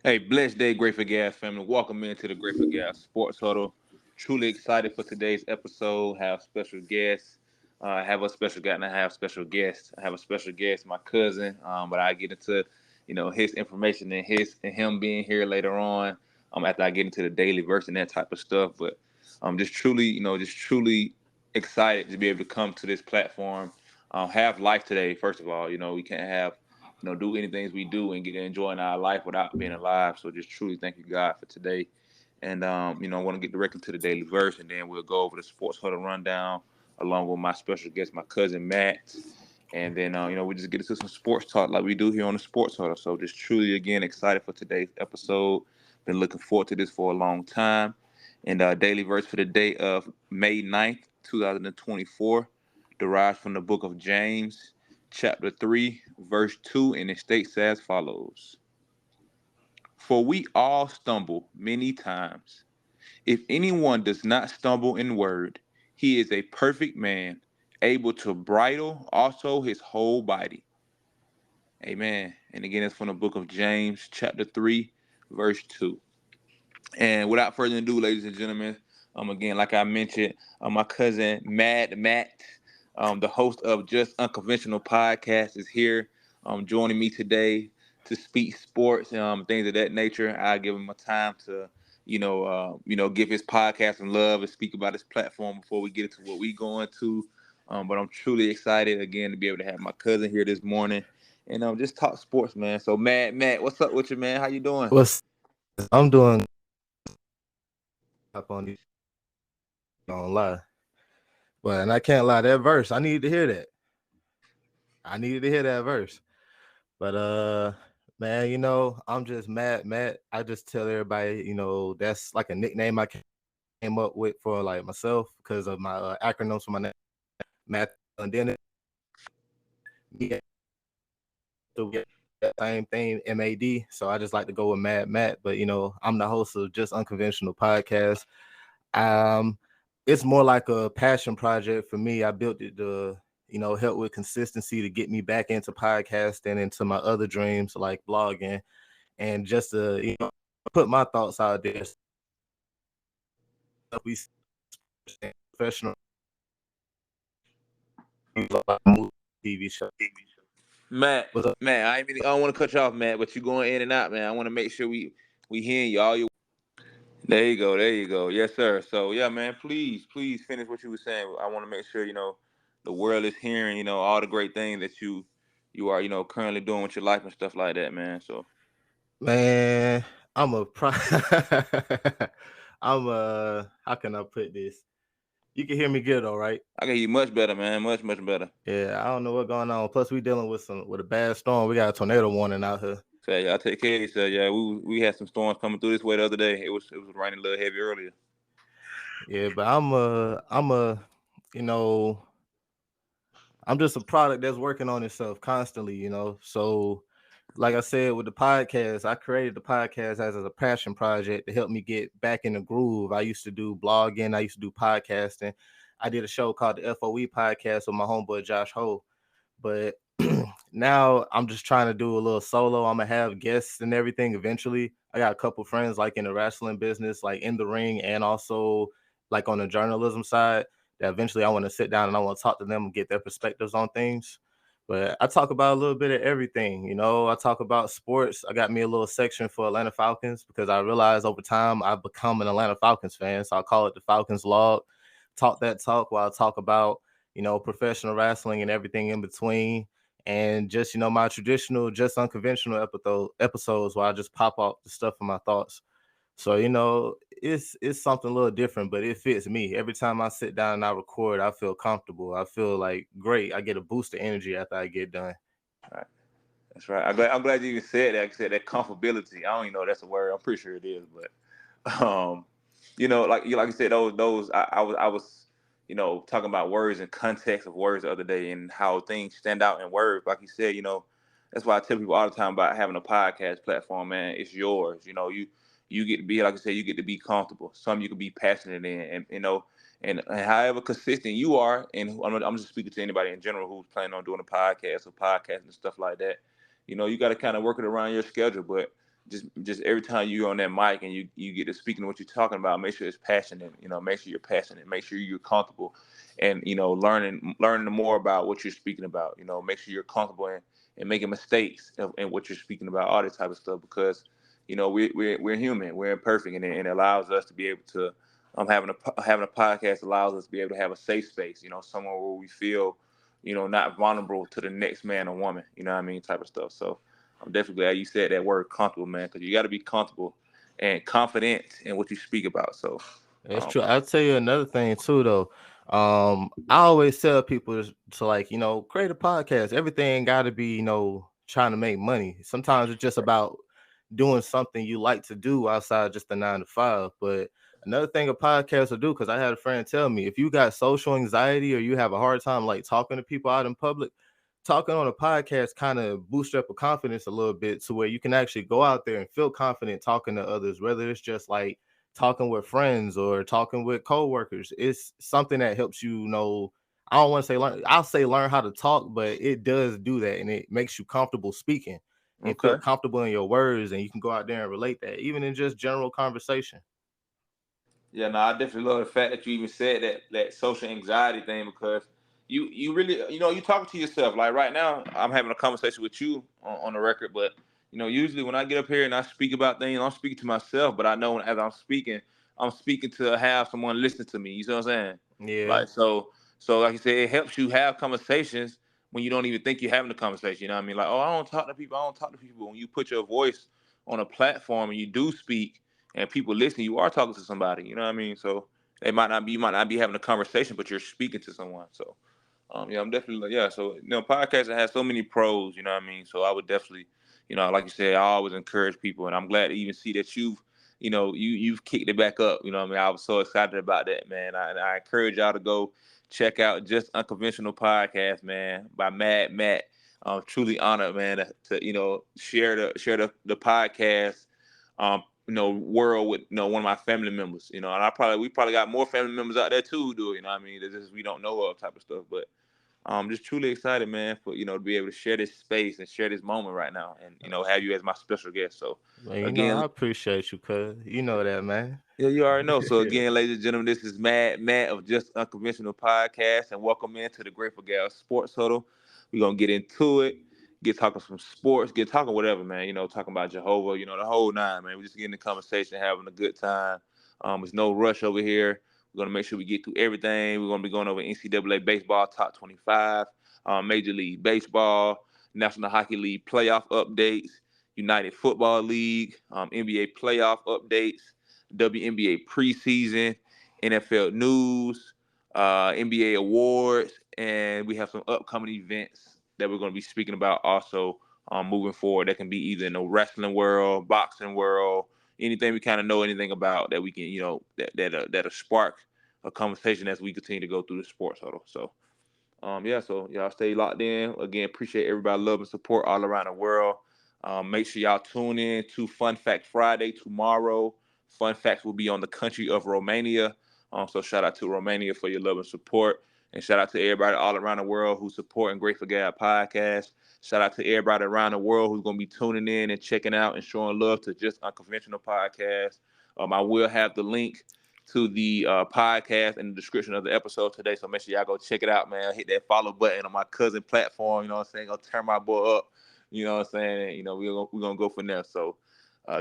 Hey, blessed day, Grateful Gas family. Welcome into the Grateful Gas Sports Huddle. Truly excited for today's episode. Have special guests. I have a special guy and I have special guests. I have a special guest, my cousin. But I get into, his information and him being here later on. After I get into the daily verse and that type of stuff. But I'm just truly excited to be able to come to this platform. Have life today. First of all, we can't have do anything we do and get enjoying our life without being alive. So just truly thank you, God, for today. And I want to get directly to the daily verse, and then we'll go over the sports huddle rundown along with my special guest, my cousin Matt. And then we just get into some sports talk like we do here on the sports huddle. So just truly again excited for today's episode. Been looking forward to this for a long time. And daily verse for the day of May 9th, 2024, derives from the book of James, chapter 3, verse 2, and it states as follows: For we all stumble many times. If anyone does not stumble in word, he is a perfect man, able to bridle also his whole body. Amen. And again, it's from the book of James, chapter 3, verse 2. And without further ado, ladies and gentlemen, again, like I mentioned, my cousin MADMATT, the host of Just Unconventional podcast, is here, joining me today to speak sports, things of that nature. I give him a time to, give his podcast some love and speak about his platform before we get into what we going to. But I'm truly excited again to be able to have my cousin here this morning and just talk sports, man. So, Matt, what's up with you, man? How you doing? What's I'm doing up on you, don't lie. But and I can't lie, that verse, I needed to hear that. I needed to hear that verse. But man, I'm just mad, Matt. I just tell everybody, that's like a nickname I came up with for like myself because of my acronyms for my name, Matt. And then me, so we get that same thing, MAD. So I just like to go with Mad Matt. But I'm the host of Just Unconventional Podcast. Um, it's more like a passion project for me. I built it to, help with consistency to get me back into podcasting, into my other dreams like blogging, and just to put my thoughts out there. We professional TV show. Matt, What's up? Matt, I don't want to cut you off, Matt, but you're going in and out, man. I want to make sure we hearing you all your. There you go, there you go. Yes, sir. So yeah, man, please finish what you were saying. I want to make sure the world is hearing all the great things that you are currently doing with your life and stuff like that, man. So Man, I'm a pro. I'm how can I put this? You can hear me good, all right? I can hear you much better, man. Much better. Yeah, I don't know what's going on. Plus, we dealing with a bad storm. We got a tornado warning out here. So yeah, I take care of yourself. Yeah, we had some storms coming through this way the other day. It was raining a little heavy earlier. Yeah, but you know, I'm just a product that's working on itself constantly. So, like I said, with the podcast, I created the podcast as a passion project to help me get back in the groove. I used to do blogging, I used to do podcasting. I did a show called the FOE podcast with my homeboy Josh Ho. But now I'm just trying to do a little solo. I'm gonna have guests and everything eventually. I got a couple friends like in the wrestling business, like in the ring, and also like on the journalism side. That eventually I want to sit down and I want to talk to them and get their perspectives on things. But I talk about a little bit of everything. I talk about sports. I got me a little section for Atlanta Falcons because I realized over time I've become an Atlanta Falcons fan. So I call it the Falcons Log. Talk that talk while I talk about professional wrestling and everything in between. And just, my traditional, just unconventional episodes where I just pop out the stuff in my thoughts. So, it's something a little different, but it fits me. Every time I sit down and I record, I feel comfortable. I feel like great. I get a boost of energy after I get done. Right. That's right. I'm glad you even said that. You said that comfortability. I don't even know if that's a word. I'm pretty sure it is, but like you said, those I was talking about words and context of words the other day and how things stand out in words. Like you said, that's why I tell people all the time about having a podcast platform, man. It's yours. You get to be, like I said, you get to be comfortable. Some you can be passionate in, and and however consistent you are, and I'm just speaking to anybody in general who's planning on doing a podcast or podcasting and stuff like that. You got to kind of work it around your schedule, but just every time you're on that mic and you get to speaking what you're talking about, make sure it's passionate. Make sure you're passionate. Make sure you're comfortable, and learning more about what you're speaking about. Make sure you're comfortable and making mistakes in what you're speaking about, all this type of stuff, because we're human, we're imperfect, and it allows us to be able to having a podcast allows us to be able to have a safe space. Somewhere where we feel not vulnerable to the next man or woman. You know what I mean, type of stuff. So I'm definitely glad you said that word comfortable, man, because you got to be comfortable and confident in what you speak about. So, It's um, true. I'll tell you another thing too, though. I always tell people to like, create a podcast. Everything got to be, trying to make money. Sometimes it's just about doing something you like to do outside just the 9 to 5. But another thing a podcast will do, because I had a friend tell me, if you got social anxiety or you have a hard time like talking to people out in public, talking on a podcast kind of boosts up your confidence a little bit to where you can actually go out there and feel confident talking to others, whether it's just like talking with friends or talking with coworkers. It's something that helps I don't want to say learn. I'll say learn how to talk, but it does do that, and it makes you comfortable speaking and feel okay. comfortable in your words, and you can go out there and relate that, even in just general conversation. Yeah, no, I definitely love the fact that you even said that social anxiety thing, because you really you talking to yourself. Like right now, I'm having a conversation with you on the record, but usually when I get up here and I speak about things, I'm speaking to myself, but I know as I'm speaking to have someone listen to me. You see what I'm saying? Yeah, Like so like you said, it helps you have conversations when you don't even think you're having a conversation. You know what I mean? Like, oh, I don't talk to people. I don't talk to people. But when you put your voice on a platform and you do speak and people listen, you are talking to somebody. You know what I mean? So you might not be having a conversation, but you're speaking to someone. So yeah, I'm definitely yeah. So podcasting has so many pros. You know what I mean? So I would definitely, like you said, I always encourage people, and I'm glad to even see that you've kicked it back up. You know what I mean? I was so excited about that, man. I encourage y'all to go check out Just Unconventional podcast, man, by Mad Matt. I'm truly honored, man, to share the podcast. World with one of my family members, and we probably got more family members out there too who do it, I mean, that just we don't know of type of stuff. But just truly excited, man, for to be able to share this space and share this moment right now, and have you as my special guest. So man. again, I appreciate you, cuz you know that, man. yeah, you already know. So Yeah. again, ladies and gentlemen, this is Mad Matt of Just Unconventional Podcast, and welcome into the Grateful Gal Sports Huddle. We're gonna get into it, get talking some sports, get talking whatever, man. Talking about Jehovah, the whole nine, man. We just getting the conversation, having a good time. There's no rush over here. We're gonna make sure we get through everything. We're gonna be going over NCAA baseball top 25, Major League Baseball, National Hockey League playoff updates, United Football League, NBA playoff updates, WNBA preseason, NFL news, NBA awards, and we have some upcoming events that we're going to be speaking about also moving forward. That can be either in the wrestling world, boxing world, anything we kind of know anything about that we can, that'll spark a conversation as we continue to go through the sports huddle. So yeah, so y'all stay locked in. Again, appreciate everybody love and support all around the world. Make sure y'all tune in to Fun Fact Friday tomorrow. Fun facts will be on the country of Romania. So shout out to Romania for your love and support. And shout out to everybody all around the world who's supporting Grateful Gab podcast. Shout out to everybody around the world who's going to be tuning in and checking out and showing love to Just Unconventional podcast. I will have the link to the podcast in the description of the episode today. So make sure y'all go check it out, man. Hit that follow button on my cousin platform. You know what I'm saying? Gonna turn my boy up. You know what I'm saying? And, we're gonna go from there. So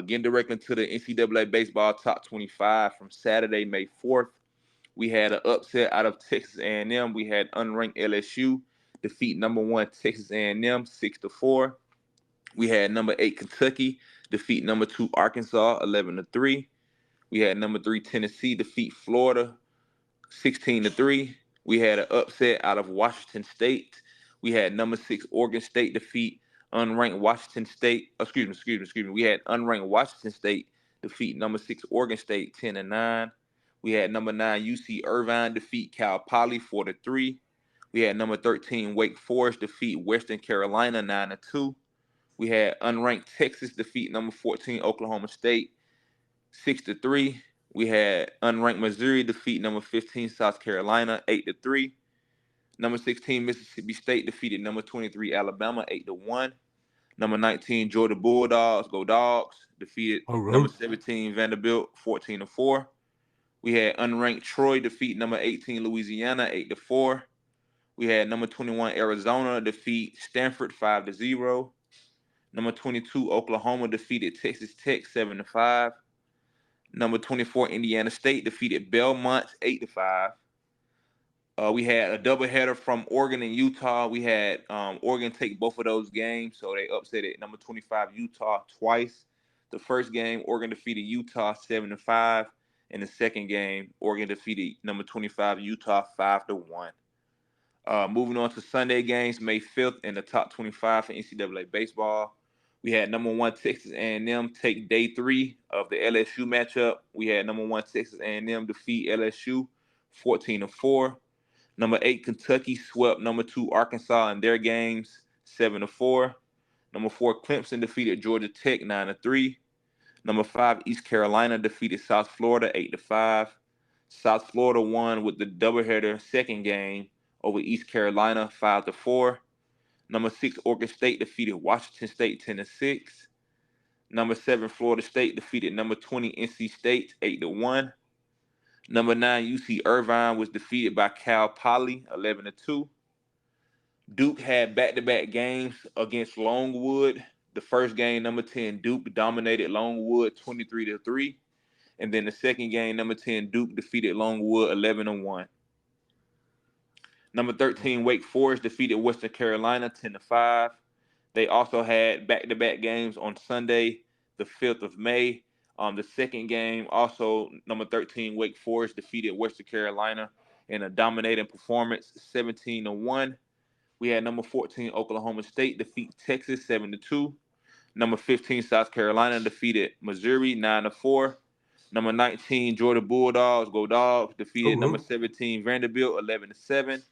getting directly to the NCAA baseball top 25 from Saturday, May 4th. We had an upset out of Texas A&M. We had unranked LSU defeat number 1 Texas A&M 6-4. We had number 8 Kentucky defeat number 2 Arkansas 11-3. We had number 3 Tennessee defeat Florida 16-3. We had an upset out of Washington State. We had number 6 Oregon State defeat unranked Washington State. Excuse me. We had unranked Washington State defeat number 6 Oregon State 10-9. We had number 9 UC Irvine defeat Cal Poly 4-3. We had number 13 Wake Forest defeat Western Carolina 9-2. We had unranked Texas defeat number 14 Oklahoma State 6-3. We had unranked Missouri defeat number 15 South Carolina 8-3. Number 16 Mississippi State defeated number 23 Alabama 8-1. Number 19, Georgia Bulldogs, go Dogs, defeated All number right. 17, Vanderbilt, 14-4. We had unranked Troy defeat number 18, Louisiana, 8-4. We had number 21, Arizona defeat Stanford, 5-0. Number 22, Oklahoma defeated Texas Tech, 7-5. Number 24, Indiana State defeated Belmont, 8-5. We had a doubleheader from Oregon and Utah. We had Oregon take both of those games, so they upset it. Number 25 Utah twice. The first game, Oregon defeated Utah 7-5. In the second game, Oregon defeated number 25 Utah 5-1. Moving on to Sunday games, May 5th in the top 25 for NCAA baseball. We had number 1 Texas A&M take day 3 of the LSU matchup. We had number 1 Texas A&M defeat LSU 14-4. Number 8 Kentucky swept number 2 Arkansas in their games 7-4. Number 4 Clemson defeated Georgia Tech 9-3. Number 5 East Carolina defeated South Florida 8-5. South Florida won with the doubleheader second game over East Carolina 5-4. Number 6 Oregon State defeated Washington State 10-6. Number 7 Florida State defeated number 20 NC State 8-1. Number 9 UC Irvine was defeated by Cal Poly 11-2. Duke had back-to-back games against Longwood. The first game, number 10 Duke dominated Longwood 23-3. And then the second game, number 10 Duke defeated Longwood 11-1. Number 13 Wake Forest defeated Western Carolina 10-5. They also had back-to-back games on Sunday, the 5th of May. The second game, also number 13 Wake Forest defeated Western Carolina in a dominating performance, 17-1. We had number 14 Oklahoma State defeat Texas 7-2. Number 15 South Carolina defeated Missouri 9-4. Number 19 Georgia Bulldogs, go Dogs, defeated number 17 Vanderbilt 11-7.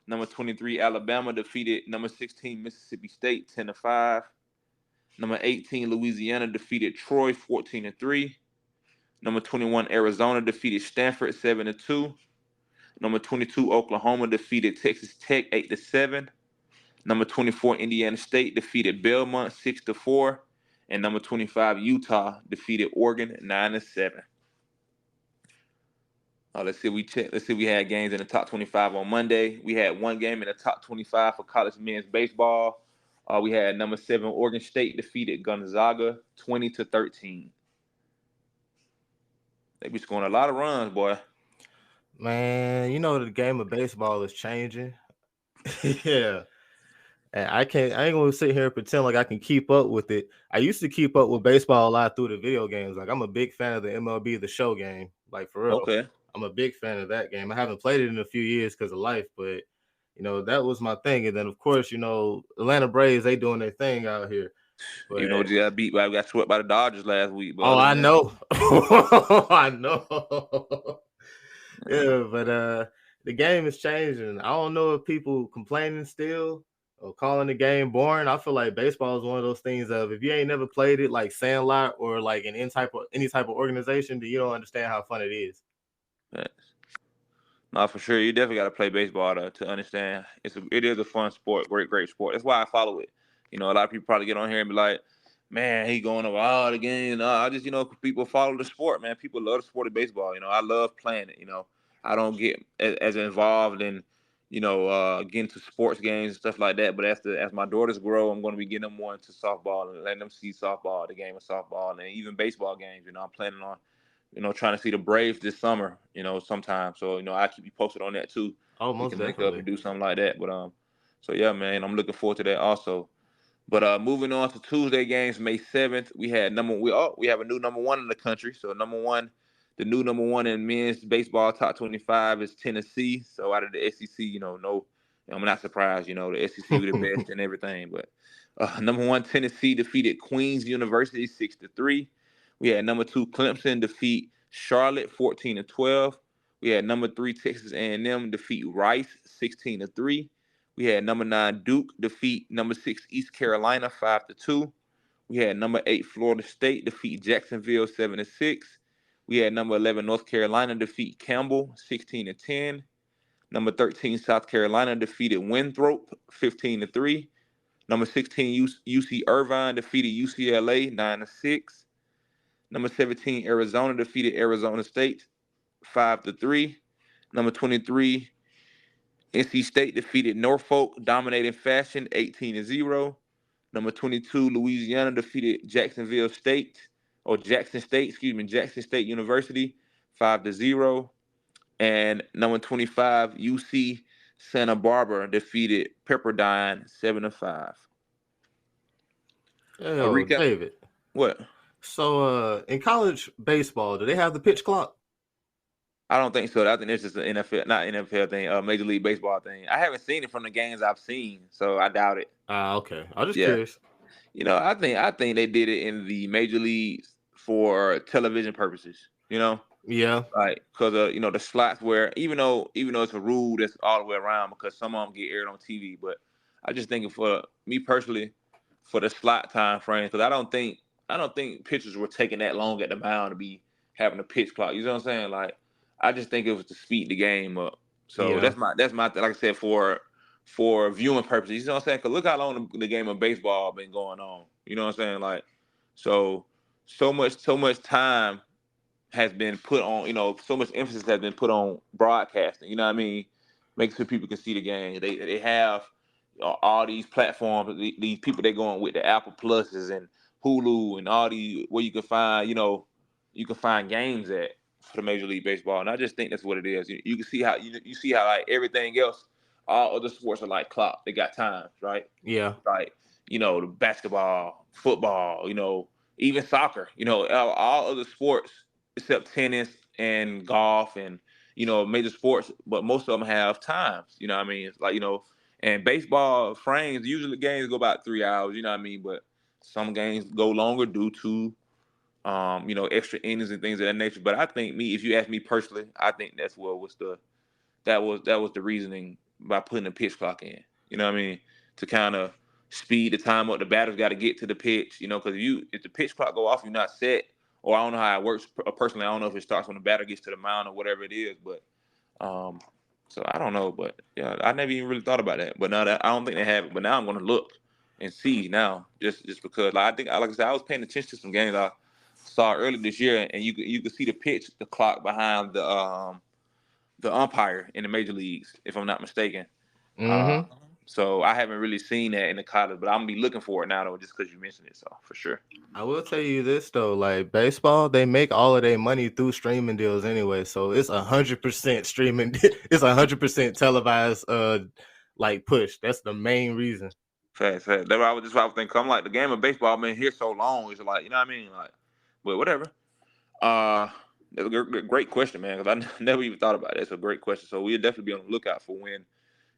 Number 23 Alabama defeated number 16 Mississippi State 10-5. Number 18 Louisiana defeated Troy 14-3. Number 21 Arizona defeated Stanford 7-2. Number 22 Oklahoma defeated Texas Tech 8-7. Number 24 Indiana State defeated Belmont 6-4. And number 25 Utah defeated Oregon 9-7. Let's see. We had games in the top 25 on Monday. We had one game in the top 25 for college men's baseball. We had number 7 Oregon State defeated Gonzaga 20-13. They be scoring a lot of runs, boy. Man, you know the game of baseball is changing. Yeah. And I ain't gonna sit here and pretend like I can keep up with it. I used to keep up with baseball a lot through the video games. Like I'm a big fan of the MLB The Show game. Like for real. Okay. I'm a big fan of that game. I haven't played it in a few years because of life, but that was my thing. And then of course, Atlanta Braves, they doing their thing out here. But You know, we got swept by the Dodgers last week. But I know. I know. Yeah, but the game is changing. I don't know if people complaining still or calling the game boring. I feel like baseball is one of those things of if you ain't never played it like Sandlot or like in any type of organization, then you don't understand how fun it is. Yes. No, for sure. You definitely got to play baseball to understand. It is a fun sport, great sport. That's why I follow it. A lot of people probably get on here and be like, man, he going over all the games. I just, people follow the sport, man. People love the sport of baseball. I love playing it. I don't get as involved in, getting to sports games and stuff like that. But as my daughters grow, I'm going to be getting them more into softball and letting them see softball, the game of softball, and even baseball games. I'm planning on trying to see the Braves this summer, sometime. So, I keep you posted on that too. Oh, We most can link up definitely. and do something like that. But so yeah, man, I'm looking forward to that also. But moving on to Tuesday games, May 7th, we have a new number 1 in the country. So the new number 1 in men's baseball top 25 is Tennessee. So out of the SEC, no, I'm not surprised. The SEC were the best and everything. But number 1 Tennessee defeated Queens University 6-3. We had number 2 Clemson defeat Charlotte 14-12. We had number 3 Texas A&M defeat Rice 16-3. We had number 9 Duke defeat number 6 East Carolina 5-2. We had number 8 Florida State defeat Jacksonville 7-6. We had number 11 North Carolina defeat Campbell 16-10. Number 13 South Carolina defeated Winthrop 15-3. Number 16, UC Irvine defeated UCLA 9-6. Number 17, Arizona defeated Arizona State 5-3. Number 23, NC State defeated Norfolk dominating fashion 18-0. Number 22, Louisiana defeated Jackson State University 5-0. And number 25, UC Santa Barbara defeated Pepperdine 7-5. Hey, A yo, recap. David. What? So, in college baseball, do they have the pitch clock? I don't think so. I think it's just an NFL, not NFL thing, Major League Baseball thing. I haven't seen it from the games I've seen, so I doubt it. Ah, okay. I was just Yeah, curious. I think they did it in the major leagues for television purposes. Yeah, Like because the slots where even though it's a rule that's all the way around because some of them get aired on TV, but I just think for me personally, for the slot time frame, because I don't think pitchers were taking that long at the mound to be having a pitch clock. You know what I'm saying? Like I just think it was to speed the game up. So yeah, that's my like I said for viewing purposes. You know what I'm saying? Because look how long the game of baseball been going on. You know what I'm saying? Like so so much time has been put on, so much emphasis has been put on broadcasting. You know what I mean? Making sure people can see the game. They have all these platforms, these people they going with the Apple Pluses and Hulu and all these where you can find games at for the Major League Baseball. And I just think that's what it is. You can see how you see how like everything else, all other sports are like clock. They got times, right? yeah, Like the basketball, football, even soccer, all other sports except tennis and golf and major sports, but most of them have times. You know what I mean? It's like and baseball frames usually games go about 3 hours. You know what I mean? But some games go longer due to extra innings and things of that nature. But I think if you ask me personally, I think that's what was that was the reasoning by putting the pitch clock in. You know what I mean? To kind of speed the time up. The batter's got to get to the pitch. Because if the pitch clock go off, you're not set. Or I don't know how it works personally. I don't know if it starts when the batter gets to the mound or whatever it is. But so I don't know. But yeah, I never even really thought about that. But now that I don't think they have it. But now I'm gonna look and see now, just because like I think, like I said, I was paying attention to some games I saw earlier this year, and you could see the clock behind the umpire in the major leagues, if I'm not mistaken. Uh, mm-hmm. so I haven't really seen that in the college, but I'm gonna be looking for it now though, just because you mentioned it. So for sure. I will tell you this though, like baseball, they make all of their money through streaming deals anyway. So it's 100% streaming. It's 100% televised. Like push. That's the main reason. Fast. That's what I was thinking. I'm like the game of baseball been here so long. It's like what I mean, like, but whatever. Uh, that's a great question, man. Because I never even thought about it. It's a great question. So we'll definitely be on the lookout for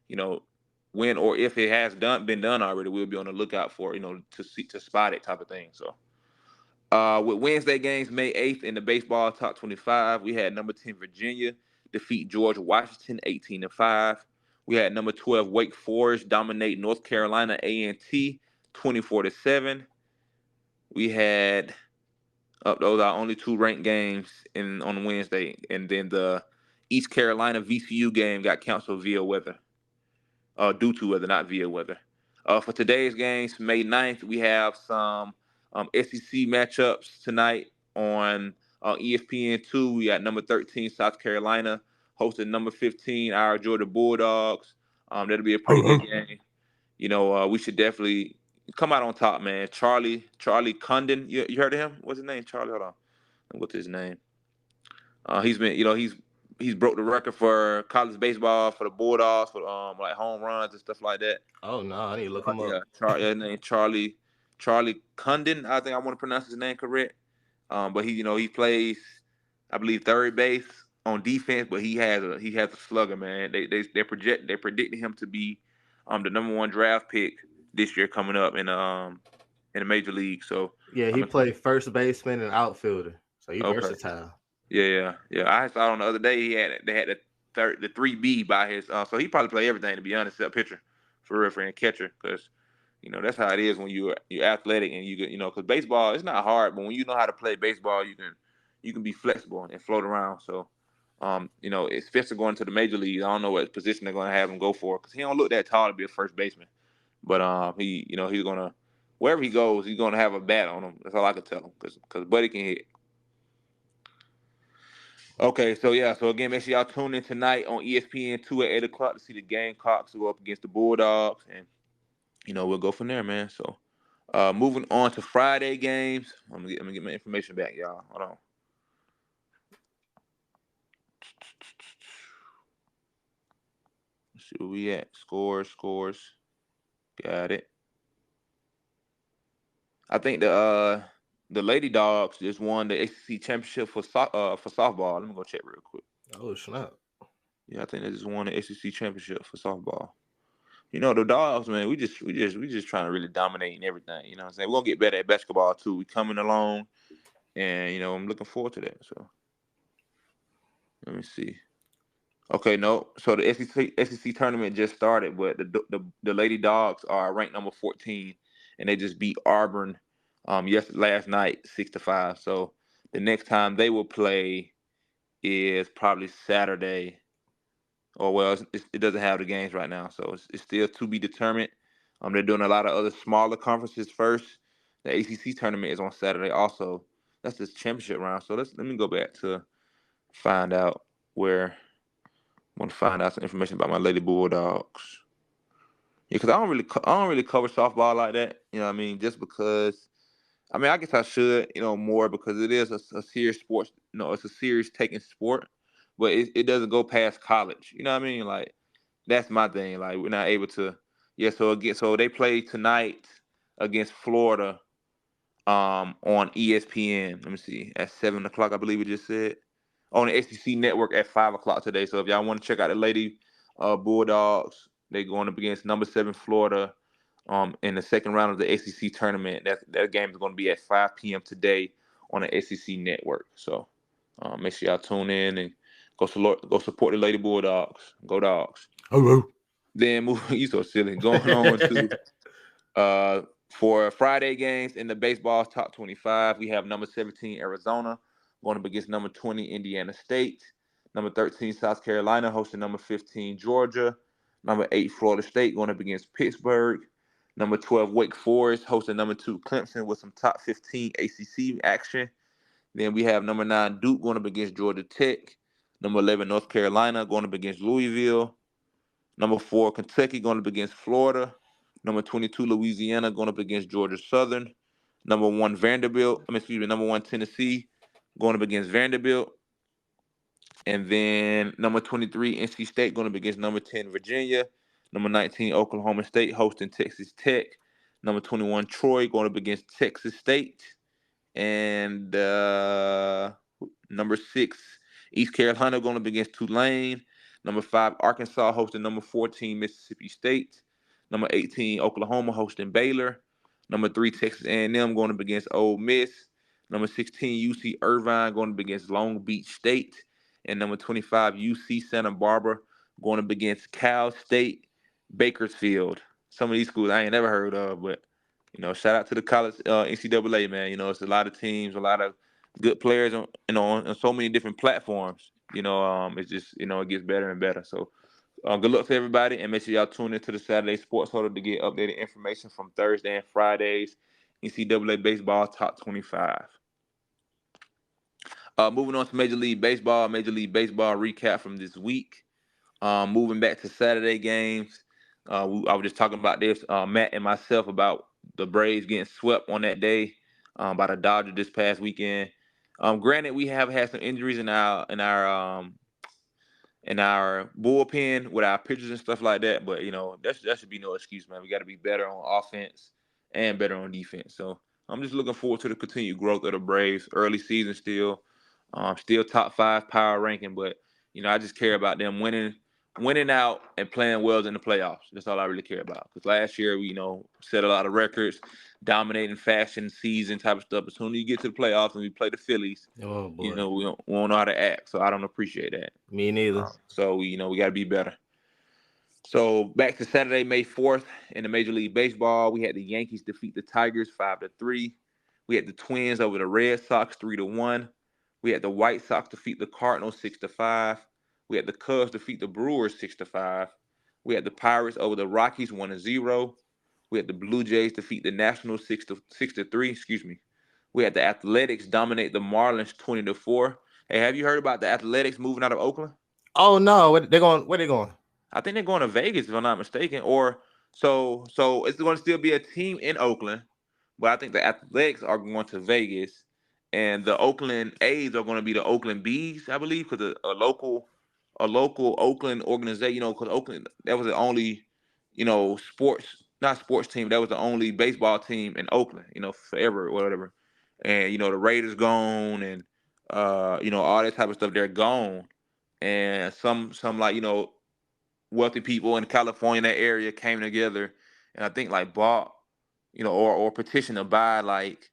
you know, when or if it has been done already. We'll be on the lookout for to spot it type of thing. So. With Wednesday games, May 8th in the baseball top 25, we had number 10 Virginia defeat George Washington 18-5. We had number 12 Wake Forest dominate North Carolina A&T 24-7. We had those are only two ranked games on Wednesday, and then the East Carolina VCU game got canceled via weather, due to weather, not via weather. For today's games, May 9th, we have some SEC matchups tonight on ESPN2. We got number 13 South Carolina hosting number 15 our Georgia Bulldogs. That'll be a pretty good game. We should definitely come out on top, man. Charlie Condon, you heard of him? What's his name? Charlie, hold on. What's his name? He's been, he's broke the record for college baseball for the Bulldogs for like home runs and stuff like that. Oh no, I need to look him Yeah, up. his name Charlie Condon. I think I want to pronounce his name correct. But he plays, I believe, third base on defense. But he has a slugger, man. They predicting him to be the number one draft pick this year coming up in the major league. So Yeah, he I'm played first baseman and outfielder, so he okay. versatile. Yeah. I saw on the other day they had the 3B by his. So he probably play everything to be honest, except pitcher, for real, and catcher, because that's how it is when you're athletic and because baseball it's not hard, but when you know how to play baseball, you can be flexible and float around. So, especially going to the major league, I don't know what position they're going to have him go for because he don't look that tall to be a first baseman. But he's gonna wherever he goes, he's gonna have a bat on him. That's all I can tell him, because Buddy can hit. Okay, so yeah, so again, make sure y'all tune in tonight on ESPN2 at 8 o'clock to see the Gamecocks go up against the Bulldogs, and we'll go from there, man. So, moving on to Friday games. I'm gonna get my information back, y'all. Hold on. Let's see where we at. Scores. Got it. I think the Lady Dogs just won the ACC championship for softball. Let me go check real quick. Oh snap! Yeah, I think they just won the ACC championship for softball. The Dogs, man, we just trying to really dominate and everything. You know what I'm saying? We're gonna get better at basketball too. We coming along, and I'm looking forward to that. So let me see. Okay, no. So the SEC tournament just started, but the Lady Dogs are ranked number 14, and they just beat Auburn last night 6-5. So the next time they will play is probably Saturday. Or well, it doesn't have the games right now, so it's still to be determined. They're doing a lot of other smaller conferences first. The ACC tournament is on Saturday also. That's the championship round. So let me go back to find out where I want to find out some information about my Lady Bulldogs. Yeah, because I don't really cover softball like that. You know what I mean? Just because I guess I should, more because it is a serious sports. It's a serious taking sport, but it doesn't go past college. You know what I mean? Like that's my thing. Like we're not able to. Yeah. So they play tonight against Florida, on ESPN. Let me see, at 7 o'clock, I believe we just said, on the SEC network at 5 o'clock today. So if y'all want to check out the Lady Bulldogs, they going up against number 7 Florida in the second round of the SEC tournament. That game is going to be at 5 p.m. today on the SEC network. So make sure y'all tune in and go support the Lady Bulldogs. Go Dogs. Hello. Then you so silly. Going on to for Friday games in the baseball's top 25, we have number 17 Arizona going up against number 20 Indiana State, number 13 South Carolina hosting number 15 Georgia, number 8 Florida State going up against Pittsburgh, number 12 Wake Forest hosting number 2 Clemson with some top 15 ACC action. Then we have number 9 Duke going up against Georgia Tech, number 11 North Carolina going up against Louisville, number 4 Kentucky going up against Florida, number 22 Louisiana going up against Georgia Southern, number 1 Tennessee going up against Vanderbilt, and then number 23 NC State going up against number 10 Virginia, number 19 Oklahoma State hosting Texas Tech, number 21 Troy going up against Texas State, and number 6 East Carolina going up against Tulane, number 5 Arkansas hosting number 14 Mississippi State, number 18 Oklahoma hosting Baylor, number 3 Texas A&M going up against Ole Miss, number 16 UC Irvine going up against Long Beach State, and number 25 UC Santa Barbara going up against Cal State Bakersfield. Some of these schools I ain't never heard of, but shout out to the college NCAA, man. It's a lot of teams, a lot of good players on so many different platforms. It's just it gets better and better. So good luck to everybody, and make sure y'all tune into the Saturday Sports Huddle to get updated information from Thursday and Fridays NCAA baseball top 25. Moving on to Major League Baseball recap from this week. Moving back to Saturday games, I was just talking about this, Matt and myself, about the Braves getting swept on that day by the Dodgers this past weekend. Granted, we have had some injuries in our bullpen with our pitchers and stuff like that, but that should be no excuse, man. We got to be better on offense and better on defense. So I'm just looking forward to the continued growth of the Braves. Early season still top 5 power ranking, but I just care about them winning out and playing well in the playoffs. That's all I really care about. Because last year we set a lot of records, dominating fashion season type of stuff. As soon as you get to the playoffs and we play the Phillies, Oh boy. we don't know how to act. So I don't appreciate that. Me neither. So we got to be better. So back to Saturday, May 4th in the Major League Baseball, we had the Yankees defeat the Tigers 5-3. We had the Twins over the Red Sox 3-1. We had the White Sox defeat the Cardinals 6-5. We had the Cubs defeat the Brewers 6-5. We had the Pirates over the Rockies 1-0. We had the Blue Jays defeat the Nationals 6-3. Excuse me. We had the Athletics dominate the Marlins 20-4. Hey, have you heard about the Athletics moving out of Oakland? Oh no, where they going? I think they're going to Vegas, if I'm not mistaken. Or so it's going to still be a team in Oakland, but I think the Athletics are going to Vegas, and the Oakland A's are going to be the Oakland Bees, I believe, because a local Oakland organization. Because Oakland, that was the only sports, not sports team, that was the only baseball team in Oakland, forever or whatever. And the Raiders gone, and all that type of stuff, they're gone, and some like wealthy people in California, that area, came together, and I think like bought, or petitioned to buy, like,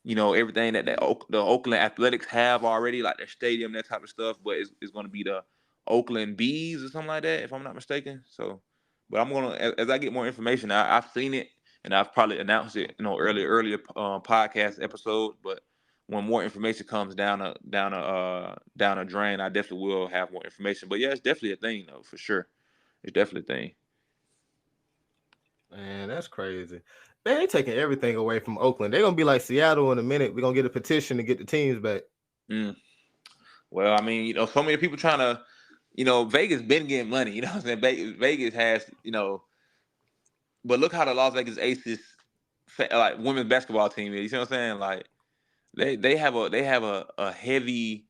everything that the Oakland Athletics have already, like their stadium, that type of stuff. But it's going to be the Oakland Bees or something like that, if I'm not mistaken. So, but I'm gonna, as I get more information, I've seen it, and I've probably announced it, earlier podcast episode. But when more information comes down a drain, I definitely will have more information. But yeah, it's definitely a thing though, for sure. It's definitely a thing. Man, that's crazy. Man, they taking everything away from Oakland. They're gonna be like Seattle in a minute. We're gonna get a petition to get the teams back. Mm. Well, I mean, so many people trying to, Vegas been getting money. You know what I'm saying? Vegas has, but look how the Las Vegas Aces, like, women's basketball team is. You see what I'm saying? Like, they have a heavy,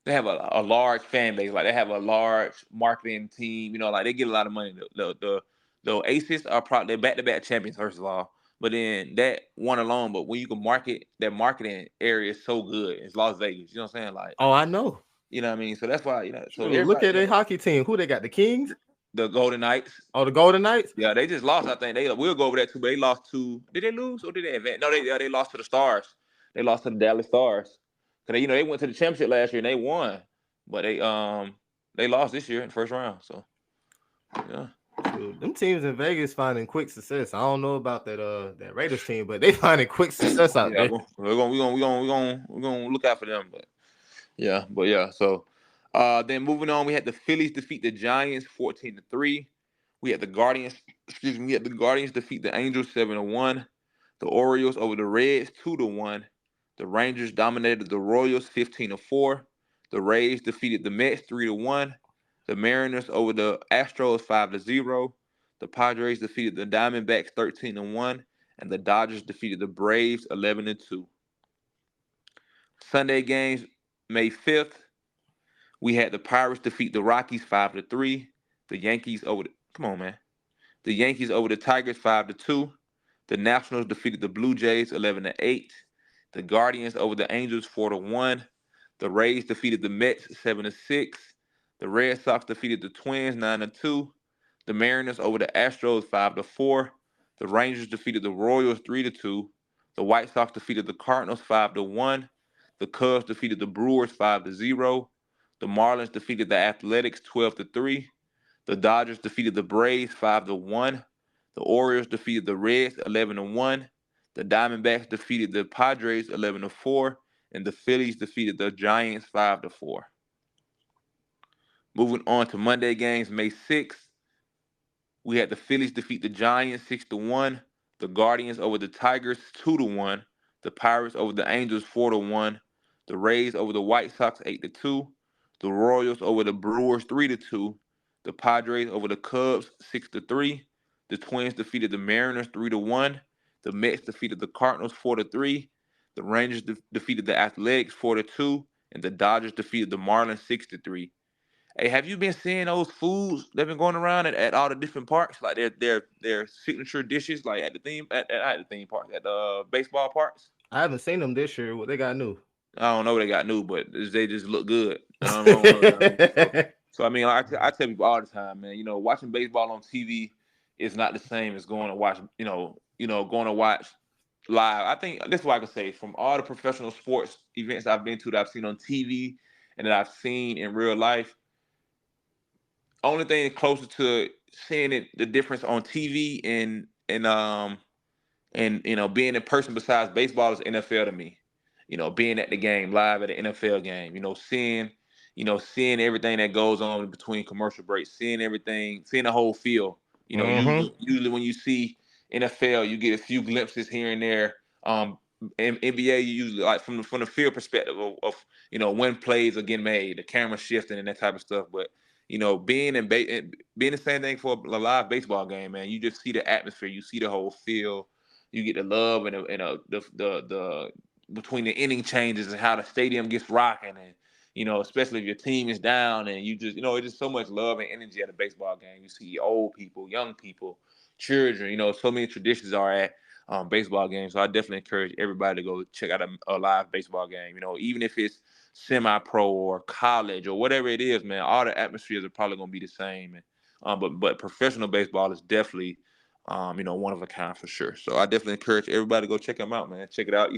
they have a large fan base. Like, they have a large marketing team. Like, they get a lot of money. The Aces are probably, they're back-to-back champions, first of all. But then that one alone, but when you can market, that marketing area is so good. It's Las Vegas. You know what I'm saying? Like, Oh, I know. you know what I mean? So that's why, so Shoot, look everybody, at their hockey team. Who they got? The Kings? the Golden Knights. Oh, the Golden Knights? Yeah, they just lost. I think we'll go over that too. But they lost to. Did they lose or did they advance? No, they lost to the Stars. They lost to the Dallas Stars. Cause they went to the championship last year and they won, but they lost this year in the first round. So yeah. Shoot, them teams in Vegas finding quick success. I don't know about that Raiders team, but they finding quick success out Yeah, there. we're gonna look out for them. But yeah. So then moving on, we had the Phillies defeat the Giants 14-3. We had the Guardians. Excuse me. We had the Guardians defeat the Angels 7-1. The Orioles over the Reds 2-1. The Rangers dominated the Royals 15-4. The Rays defeated the Mets 3-1. The Mariners over the Astros 5-0. The Padres defeated the Diamondbacks 13-1, and the Dodgers defeated the Braves 11-2. Sunday games, May 5th. We had the Pirates defeat the Rockies 5-3. The Yankees over the, come on, man. The Yankees over the Tigers 5-2. The Nationals defeated the Blue Jays 11-8. The Guardians over the Angels 4-1. The Rays defeated the Mets 7-6. The Red Sox defeated the Twins 9-2. The Mariners over the Astros 5-4. The Rangers defeated the Royals 3-2. The White Sox defeated the Cardinals 5-1. The Cubs defeated the Brewers 5-0. The Marlins defeated the Athletics 12-3. The Dodgers defeated the Braves 5-1. The Orioles defeated the Reds 11-1. The Diamondbacks defeated the Padres 11-4, and the Phillies defeated the Giants 5-4. Moving on to Monday games, May 6th, we had the Phillies defeat the Giants 6-1. The Guardians over the Tigers 2-1. The Pirates over the Angels 4-1. The Rays over the White Sox 8-2. The Royals over the Brewers 3-2. The Padres over the Cubs 6-3. The Twins defeated the Mariners 3-1. The Mets defeated the Cardinals 4-3. The Rangers defeated the Athletics 4-2, and the Dodgers defeated the Marlins 6-3. Hey, have you been seeing those foods that have been going around at all the different parks, like their signature dishes, like at the theme at the theme park, at the baseball parks? I haven't seen them this year. What they got new? I don't know what they got new, but they just look good. I don't know. You know what I mean? So I mean, like, I tell people all the time, man. Watching baseball on TV is not the same as going to watch. Going to watch live. I think this is what I can say from all the professional sports events I've been to, that I've seen on TV and that I've seen in real life. Only thing closer to seeing the difference on TV and being in person besides baseball is NFL to me. Being at the game live at an NFL game. Seeing everything that goes on between commercial breaks, seeing everything, seeing the whole field. Mm-hmm. Usually when you see NFL, you get a few glimpses here and there. In NBA, you usually like from the field perspective of when plays are getting made, the camera shifting and that type of stuff. But being the same thing for a live baseball game, man. You just see the atmosphere, you see the whole feel, you get the love and the between the inning changes and how the stadium gets rocking, and especially if your team is down, and you just it's just so much love and energy at a baseball game. You see old people, young people, children. So many traditions are at baseball games. So I definitely encourage everybody to go check out a live baseball game. Even if it's semi-pro or college or whatever it is, man. All the atmospheres are probably gonna be the same. And but professional baseball is definitely one of a kind for sure. So I definitely encourage everybody to go check them out, man. Check it out.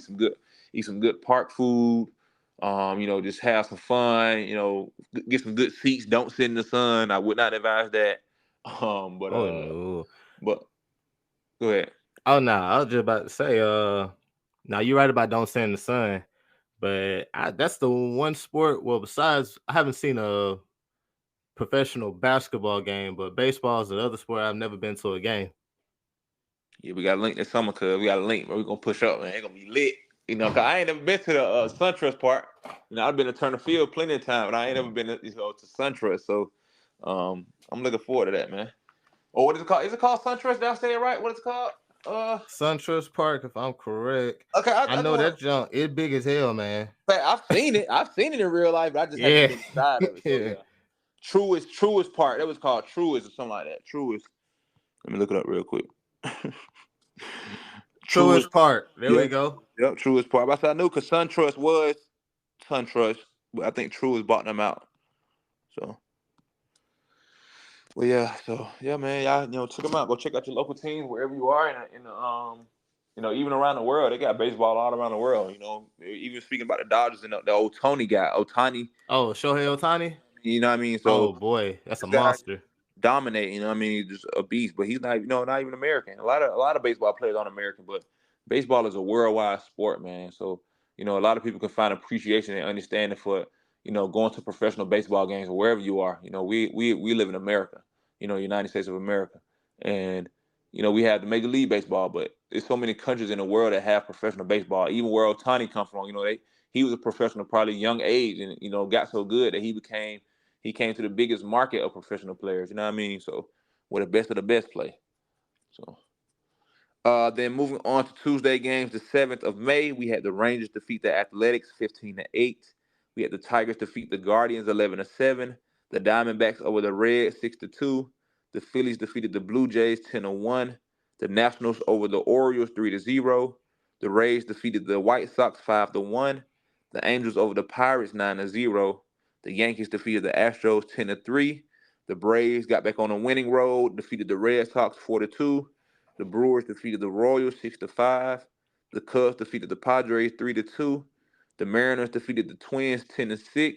Eat some good park food. Just have some fun. Get some good seats. Don't sit in the sun. I would not advise that. But Oh no. but go ahead. Oh no, I was just about to say, now you're right about don't sit in the sun, but that's the one sport. Well, besides, I haven't seen a professional basketball game, but baseball is the other sport I've never been to a game. Yeah, we got a link this summer, cuz we got a link where we're gonna push up, man. It's gonna be lit. Cause I ain't never been to the SunTrust Park. I've been to Turner Field plenty of time, but I ain't never been to SunTrust. So I'm looking forward to that, man. Oh, what is it called? Is it called SunTrust? Did I say it right? What is it called? SunTrust Park, if I'm correct. Okay, I I know know. that junk. It's big as hell, man. I've seen it. I've seen it in real life, but I just haven't Yeah. been inside of it. So yeah, Truist Park. That was called Truist or something like that. Truist. Let me look it up real quick. Truist. Truist Park. There we Yep. go. Yep. Truist Park. I said I knew because SunTrust was SunTrust, but I think Truist bought them out. So. Well, yeah. So yeah, man. Y'all, check them out. Go check out your local teams wherever you are even around the world. They got baseball all around the world. Even speaking about the Dodgers and the old Tony guy, Otani. Oh, Shohei Ohtani. You know what I mean? So Oh boy, that's a this guy monster. dominate. You know what I mean? He's just a beast. But he's not even American. A lot of baseball players aren't American, but baseball is a worldwide sport, man. So a lot of people can find appreciation and understanding for going to professional baseball games or wherever you are. We live in America. United States of America, and we have the Major League Baseball, but there's so many countries in the world that have professional baseball. Even where Otani comes from, he was a professional probably young age, and got so good that he came to the biggest market of professional players. You know what I mean? So where the best of the best play. So then moving on to Tuesday games, the 7th of May, we had the Rangers defeat the Athletics 15-8. We had the Tigers defeat the Guardians 11-7. The Diamondbacks over the Reds 6-2. The Phillies defeated the Blue Jays 10-1. The Nationals over the Orioles 3-0. The Rays defeated the White Sox 5-1. The Angels over the Pirates 9-0. The Yankees defeated the Astros 10-3. The Braves got back on a winning road, defeated the Red Sox 4-2. The Brewers defeated the Royals 6-5. The Cubs defeated the Padres 3-2. The Mariners defeated the Twins 10-6.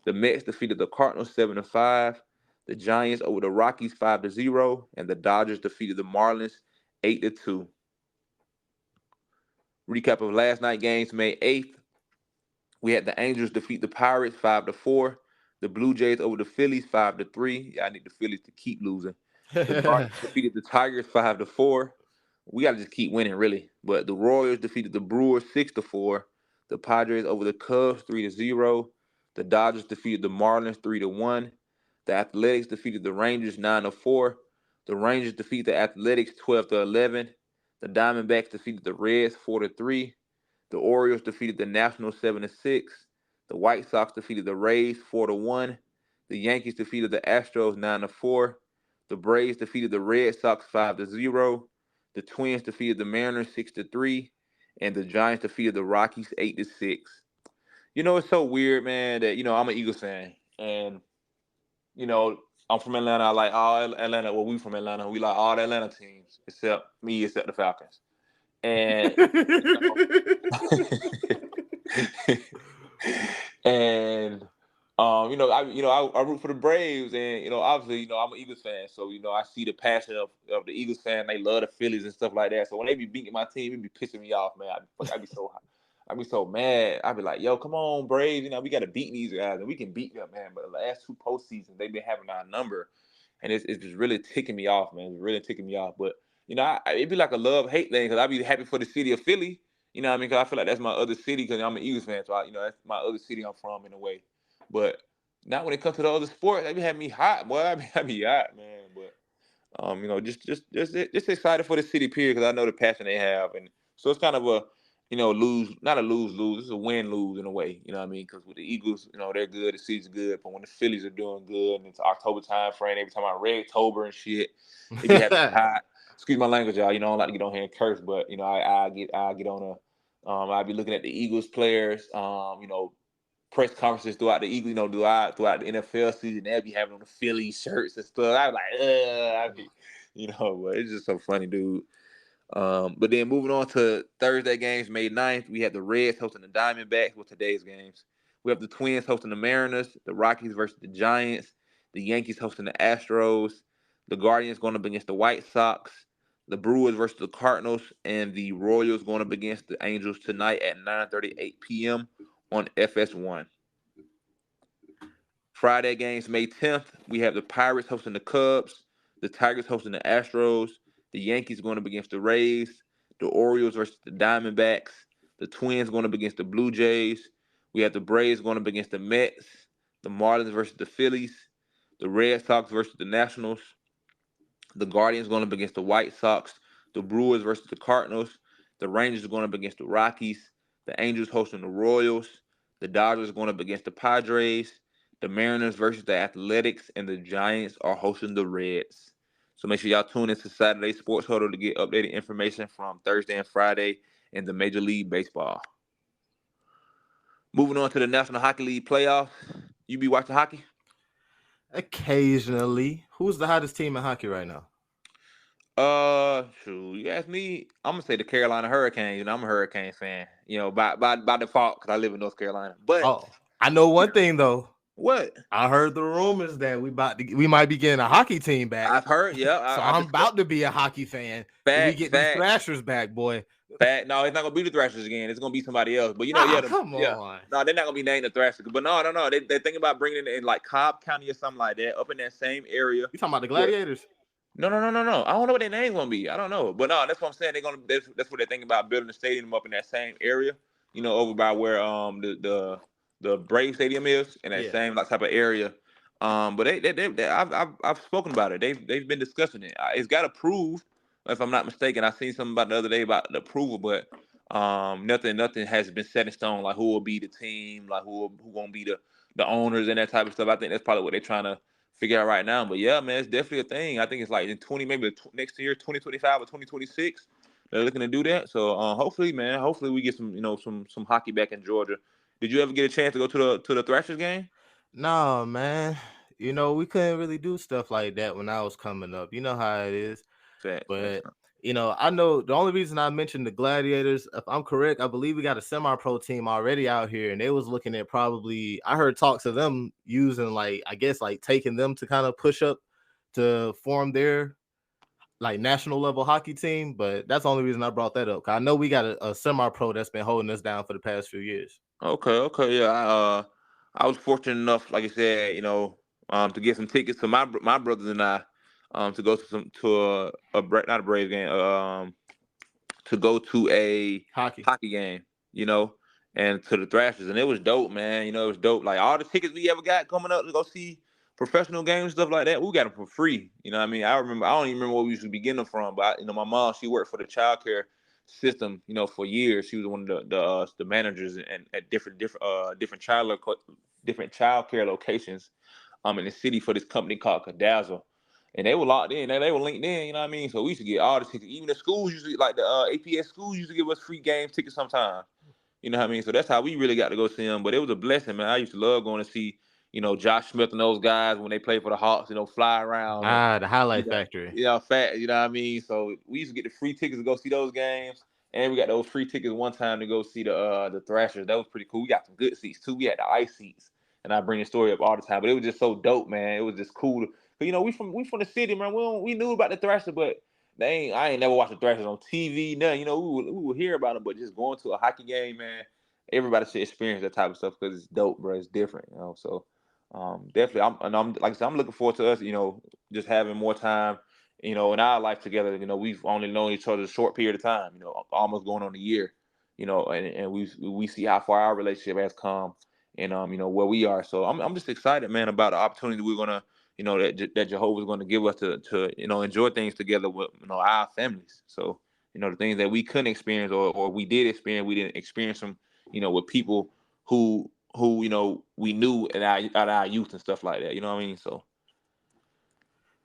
The Mets defeated the Cardinals 7-5. The Giants over the Rockies 5-0. And the Dodgers defeated the Marlins 8-2. Recap of last night games, May 8th. We had the Angels defeat the Pirates 5-4. The Blue Jays over the Phillies 5-3. Yeah, I need the Phillies to keep losing. The Guardians defeated the Tigers 5-4. We gotta just keep winning, really. But the Royals defeated the Brewers 6-4. The Padres over the Cubs 3-0. The Dodgers defeated the Marlins 3-1. The Athletics defeated the Rangers 9-4. The Rangers defeated the Athletics 12-11. The Diamondbacks defeated the Reds 4-3. The Orioles defeated the Nationals 7-6. The White Sox defeated the Rays 4-1. The Yankees defeated the Astros 9-4. The Braves defeated the Red Sox 5-0. The Twins defeated the Mariners 6-3. And the Giants defeated the Rockies 8-6. It's so weird, man, that I'm an Eagles fan. And, you know, I'm from Atlanta. I like all Atlanta. Well, we from Atlanta. We like all the Atlanta teams except me, except the Falcons. And and I root for the Braves, and obviously, I'm an Eagles fan, so I see the passion of the Eagles fan. They love the Phillies and stuff like that. So when they be beating my team, it be pissing me off, man. I'd be so mad. I'd be like, yo, come on, Braves, we got to beat these guys, and we can beat them, man. But the last two postseasons, they've been having our number, and it's just really ticking me off, man. It's really ticking me off. But it'd be like a love-hate thing because I'd be happy for the city of Philly. You know what I mean? Because I feel like that's my other city because I'm an Eagles fan. So, that's my other city I'm from in a way. But not when it comes to the other sports. They be having me hot, boy. I be hot, man. But just excited for the city period because I know the passion they have, and so it's kind of a, lose, not a lose lose, it's a win lose in a way. You know what I mean? Because with the Eagles, they're good, the season's good, but when the Phillies are doing good and it's October time frame, every time I red October and shit, it be having me hot. Excuse my language, y'all. I don't like to get on here and curse, but I get on I'll be looking at the Eagles players, press conferences throughout the Eagles, throughout the NFL season. They'll be having on the Philly shirts and stuff. I was like, but it's just so funny, dude. But then moving on to Thursday games, May 9th, we have the Reds hosting the Diamondbacks with today's games. We have the Twins hosting the Mariners, the Rockies versus the Giants, the Yankees hosting the Astros, the Guardians going up against the White Sox, the Brewers versus the Cardinals, and the Royals going up against the Angels tonight at 9:38 p.m. on FS1. Friday games, May 10th, we have the Pirates hosting the Cubs, the Tigers hosting the Astros, the Yankees going up against the Rays, the Orioles versus the Diamondbacks, the Twins going up against the Blue Jays. We have the Braves going up against the Mets, the Marlins versus the Phillies, the Red Sox versus the Nationals, the Guardians going up against the White Sox, the Brewers versus the Cardinals, the Rangers going up against the Rockies, the Angels hosting the Royals, the Dodgers going up against the Padres, the Mariners versus the Athletics, and the Giants are hosting the Reds. So make sure y'all tune into Saturday Sports Huddle to get updated information from Thursday and Friday in the Major League Baseball. Moving on to the National Hockey League playoffs. You be watching hockey? Occasionally. Who's the hottest team in hockey right now? Shoot, you ask me, I'm gonna say the Carolina Hurricanes. I'm a Hurricane fan. By default, because I live in North Carolina. But Oh, I know one thing though. what? I heard the rumors that we might be getting a hockey team back. I've heard, yeah. So I I'm discussed about to be a hockey fan when we facts, get these facts, Thrashers back, boy. facts. No, it's not gonna be the Thrashers again. It's gonna be somebody else. But Ah, yeah, come yeah. on. No, they're not gonna be named the Thrashers. But no, no, no. They're thinking about bringing it in like Cobb County or something like that, up in that same area. You talking about the Where, Gladiators? no, no, no, no, no. I don't know what their name's gonna be. I don't know. But no, that's what I'm saying. That's what they're thinking about, building the stadium up in that same area. Over by where the Brave Stadium is, in that Yeah. same like type of area. But I've spoken about it. They've been discussing it. It's got approved, if I'm not mistaken. I seen something about the other day about the approval, but nothing has been set in stone. Like who will be the team, like who gonna be the owners and that type of stuff. I think that's probably what they're trying to figure out right now. But yeah, man, it's definitely a thing. I think it's like in 20, maybe next year, 2025 or 2026. They're looking to do that. So hopefully, man, hopefully we get some hockey back in Georgia. Did you ever get a chance to go to the Thrashers game? No, man. We couldn't really do stuff like that when I was coming up. You know how it is. Facts, facts. But I know the only reason I mentioned the Gladiators, if I'm correct, I believe we got a semi-pro team already out here, and they was looking at probably. I heard talks of them using I guess taking them to kind of push up to form their national level hockey team. But that's the only reason I brought that up. 'Cause I know we got a semi-pro that's been holding us down for the past few years. Okay, okay, yeah. I was fortunate enough, like I said, to get some tickets to my brothers and I, to go to not a Braves game, to go to a Hockey. hockey game, and to the Thrashers, and it was dope, man. It was dope. Like all the tickets we ever got coming up to go see professional games, stuff like that, we got them for free. You know what I mean? I remember, I don't even remember where we used to be getting them from, but my mom, she worked for the child care system, for years. She was one of the managers and at different child care locations in the city for this company called Cadazzle. And they were locked in. They were linked in, you know what I mean? So we used to get all the tickets. Even the schools usually, like the APS schools, used to give us free game tickets sometimes. You know what I mean? So that's how we really got to go see them. But it was a blessing, man. I used to love going to see, Josh Smith and those guys when they played for the Hawks, fly around and, Ah, the highlight you know, factory. fat, you know what I mean? So we used to get the free tickets to go see those games. And we got those free tickets one time to go see the Thrashers. That was pretty cool. We got some good seats too. We had the ice seats. And I bring the story up all the time. But it was just so dope, man. It was just cool. But we from the city, man. We knew about the Thrashers, but I ain't never watched the Thrashers on TV. Nothing. We would hear about them, but just going to a hockey game, man, everybody should experience that type of stuff because it's dope, bro. It's different, So definitely, I'm like I said, I'm looking forward to us, just having more time, in our life together, we've only known each other a short period of time, almost going on a year, and we see how far our relationship has come, and where we are. So I'm just excited, man, about the opportunity we're gonna, that Jehovah's gonna give us to enjoy things together with our families. So the things that we couldn't experience or we did experience, we didn't experience them, with people who we knew at our youth and stuff like that. You know what I mean? So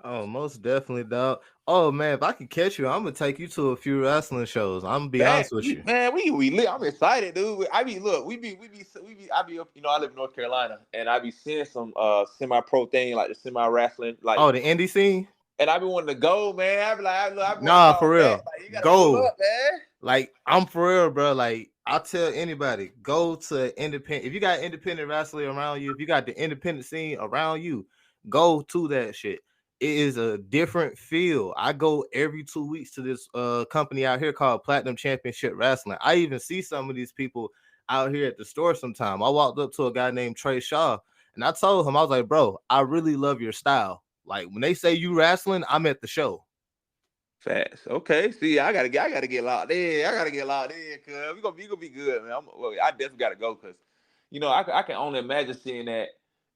Oh, most definitely, dog. Oh man, if I could catch you, I'm gonna take you to a few wrestling shows. I'm gonna be honest with you. man, we lit. I'm excited, dude. I mean, look, I be up. I live in North Carolina, and I be seeing some semi pro thing like the semi wrestling, like, Oh, the indie scene? and I be wanting to go, man. I be like, I be wanting to Nah, call for back, real. like, you gotta pull Go. up, man. Like, I'm for real, bro. Like, I tell anybody, go to independent. If you got independent wrestling around you, if you got the independent scene around you, go to that shit. It is a different feel. I go every 2 weeks to this company out here called Platinum Championship Wrestling. I even see some of these people out here at the store sometime. I walked up to a guy named Trey Shaw, and I told him, I was like, bro, I really love your style. Like, when they say you wrestling, I'm at the show. Fast. Okay. See, I gotta get locked in. I gotta get locked in, cuz we gonna be good, man. I definitely gotta go, cause I can only imagine seeing that,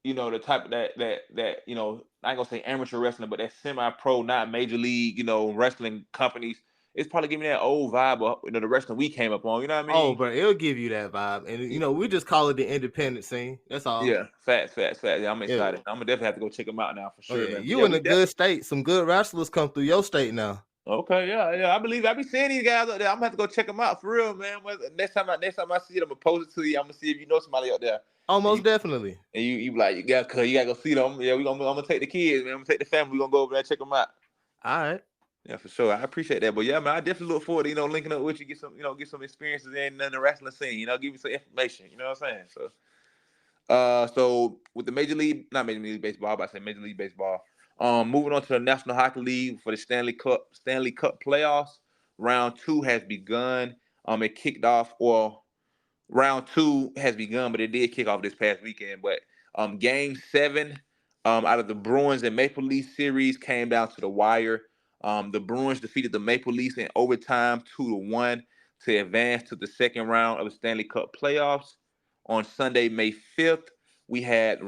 the type of that I ain't gonna say amateur wrestling, but that semi-pro, not major league, wrestling companies. It's probably giving me that old vibe of the wrestling we came up on. You know what I Oh, mean? bro, it'll give you that vibe. And we just call it the independent scene. That's all. Yeah. Fast. Yeah, I'm Yeah. excited. I'm gonna definitely have to go check them out now for Oh sure, yeah. man. But You yeah, in we a good definitely. state. Some good wrestlers come through your state now. Okay, yeah. I believe I be seeing these guys up there. I'm gonna have to go check them out for real, man. Next time I see them, I'm gonna post it to you. I'm gonna see if you know somebody up there. And Almost you definitely. and you be like, cause you gotta go see them. Yeah, I'm gonna take the kids, man. I'm gonna take the family. We gonna go over there and check them out. All right. Yeah, for sure. I appreciate that. But yeah, man, I definitely look forward to linking up with you, get some experiences in the wrestling scene. Give you some information. You know what I'm saying? So with the not Major League Baseball, I'm about to say Major League Baseball. Moving on to the National Hockey League for the Stanley Cup playoffs. Round two has begun. It kicked off, or round two has begun, but it did kick off this past weekend. But game seven, out of the Bruins and Maple Leafs series came down to the wire. The Bruins defeated the Maple Leafs in overtime 2-1 to advance to the second round of the Stanley Cup playoffs. On Sunday, May 5th, we had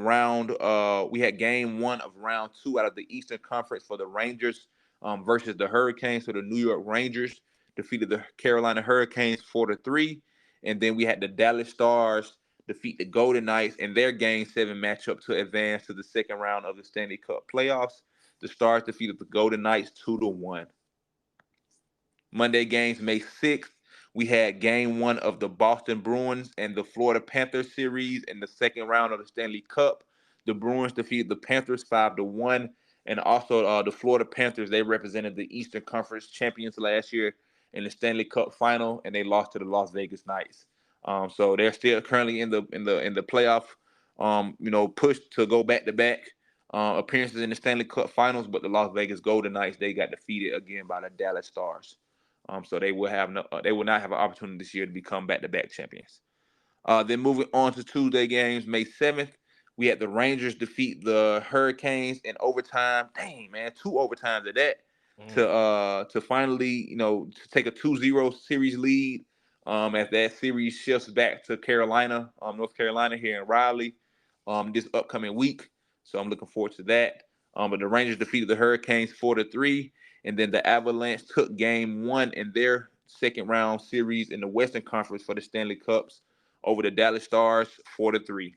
game one of round two out of the Eastern Conference for the Rangers versus the Hurricanes. So the New York Rangers defeated the Carolina Hurricanes 4-3. And then we had the Dallas Stars defeat the Golden Knights in their Game 7 matchup to advance to the second round of the Stanley Cup playoffs. The Stars defeated the Golden Knights 2-1. Monday games, May 6th, we had game one of the Boston Bruins and the Florida Panthers series in the second round of the Stanley Cup. The Bruins defeated the Panthers 5-1. And also the Florida Panthers, they represented the Eastern Conference champions last year in the Stanley Cup final, and they lost to the Las Vegas Knights. So they're still currently in the playoff, push to go back to back appearances in the Stanley Cup Finals. But the Las Vegas Golden Knights, they got defeated again by the Dallas Stars. So they will not have an opportunity this year to become back-to-back champions. Then moving on to Tuesday games, May 7th, we had the Rangers defeat the Hurricanes in overtime. Dang, man, two overtimes of that to finally, to take a 2-0 series lead. As that series shifts back to Carolina, North Carolina here in Raleigh, this upcoming week. So I'm looking forward to that. But the Rangers defeated the Hurricanes 4-3, and then the Avalanche took game one in their second round series in the Western Conference for the Stanley Cups over the Dallas Stars 4-3.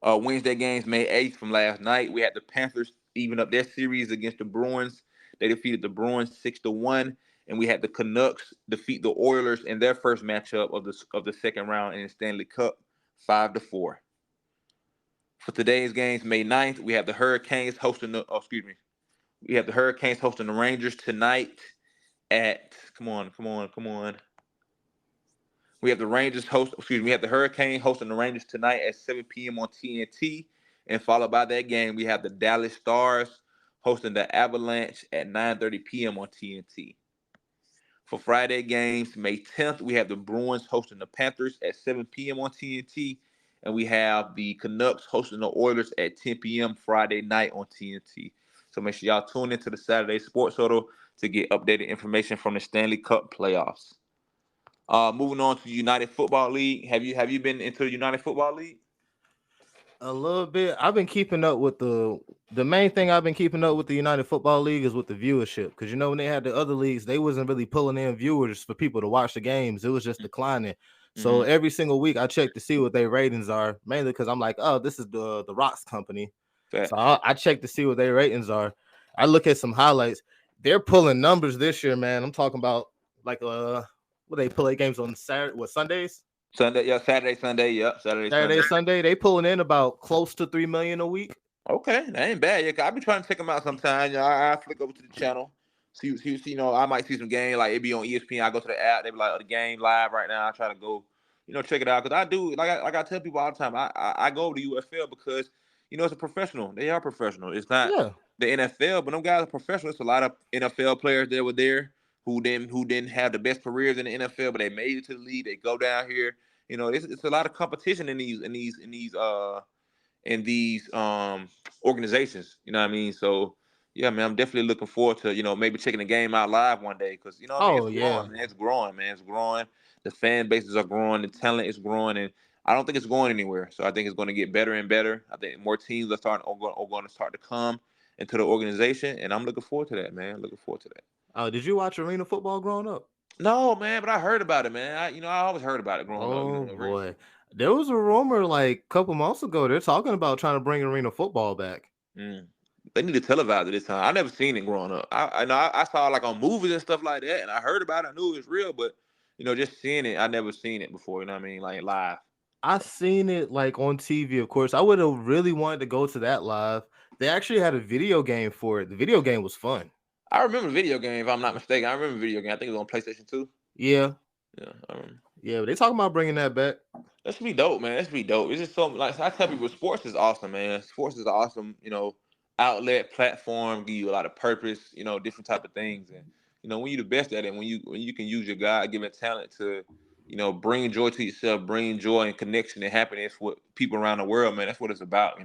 Wednesday games, May 8th from last night. We had the Panthers even up their series against the Bruins. They defeated the Bruins 6-1. And we had the Canucks defeat the Oilers in their first matchup of the second round in the Stanley Cup 5-4. For today's games, May 9th, we have the Hurricanes hosting We have the Hurricanes hosting the Rangers tonight at come on. We have the Hurricane hosting the Rangers tonight at 7 p.m. on TNT. And followed by that game, we have the Dallas Stars hosting the Avalanche at 9:30 p.m. on TNT. For Friday games, May 10th, we have the Bruins hosting the Panthers at 7 p.m. on TNT. And we have the Canucks hosting the Oilers at 10 p.m. Friday night on TNT. So make sure y'all tune into the Saturday Sports Huddle to get updated information from the Stanley Cup playoffs. Moving on to the United Football League. Have you been into the United Football League? A little bit. I've been keeping up with the main thing I've been keeping up with the United Football League is with the viewership. Because when they had the other leagues, they wasn't really pulling in viewers for people to watch the games. It was just declining. So Mm-hmm. every single week I check to see what their ratings are, mainly because I'm like, oh, this is the Rocks company. So Facts. I check to see what their ratings are. I look at some highlights. They're pulling numbers this year, man. I'm talking about like what they pull their games on Saturday, Sundays? Sunday, yeah, Saturday, Sunday, yep, Saturday, Saturday, Sunday. Sunday, they pulling in about close to 3 million a week. Okay, that ain't bad. Yeah, 'cause I be trying to check them out sometime. I flick over to the channel, see. I might see some game like it be on ESPN. I go to the app. They be like, oh, the game live right now. I try to go, check it out because I do. Like I tell people all the time. I go to UFL because it's a professional. They are professional. It's not Yeah. the NFL, but them guys are professional. It's a lot of NFL players that were there who didn't have the best careers in the NFL, but they made it to the league. They go down here. It's a lot of competition in these organizations. You know what I mean? So yeah, man, I'm definitely looking forward to maybe checking the game out live one day because Oh it's yeah. growing, man. It's growing, man. It's growing. The fan bases are growing. The talent is growing, and I don't think it's going anywhere. So I think it's going to get better and better. I think more teams are going to start to come into the organization, and I'm looking forward to that, man. Looking forward to that. Did you watch arena football growing up? No, man, but I heard about it, man. I always heard about it growing up. Oh Arena boy. There was a rumor like a couple months ago. They're talking about trying to bring arena football back. Mm. They need to televise it this time. I never seen it growing up. I know I saw it like on movies and stuff like that, and I heard about it. I knew it was real, but just seeing it, I never seen it before. You know what I mean? Like live. I seen it like on TV, of course. I would have really wanted to go to that live. They actually had a video game for it. The video game was fun. I remember video game, if I'm not mistaken. I remember video game. I think it was on PlayStation 2. Yeah. Yeah, I remember. Yeah, but they talking about bringing that back. That should be dope, man. That should be dope. It's just something like I tell people, sports is awesome, man. Sports is awesome. Outlet platform, give you a lot of purpose. Different type of things, and when you're the best at it, when you can use your God-given talent to, bring joy to yourself, bring joy and connection and happiness with people around the world, man. That's what it's about.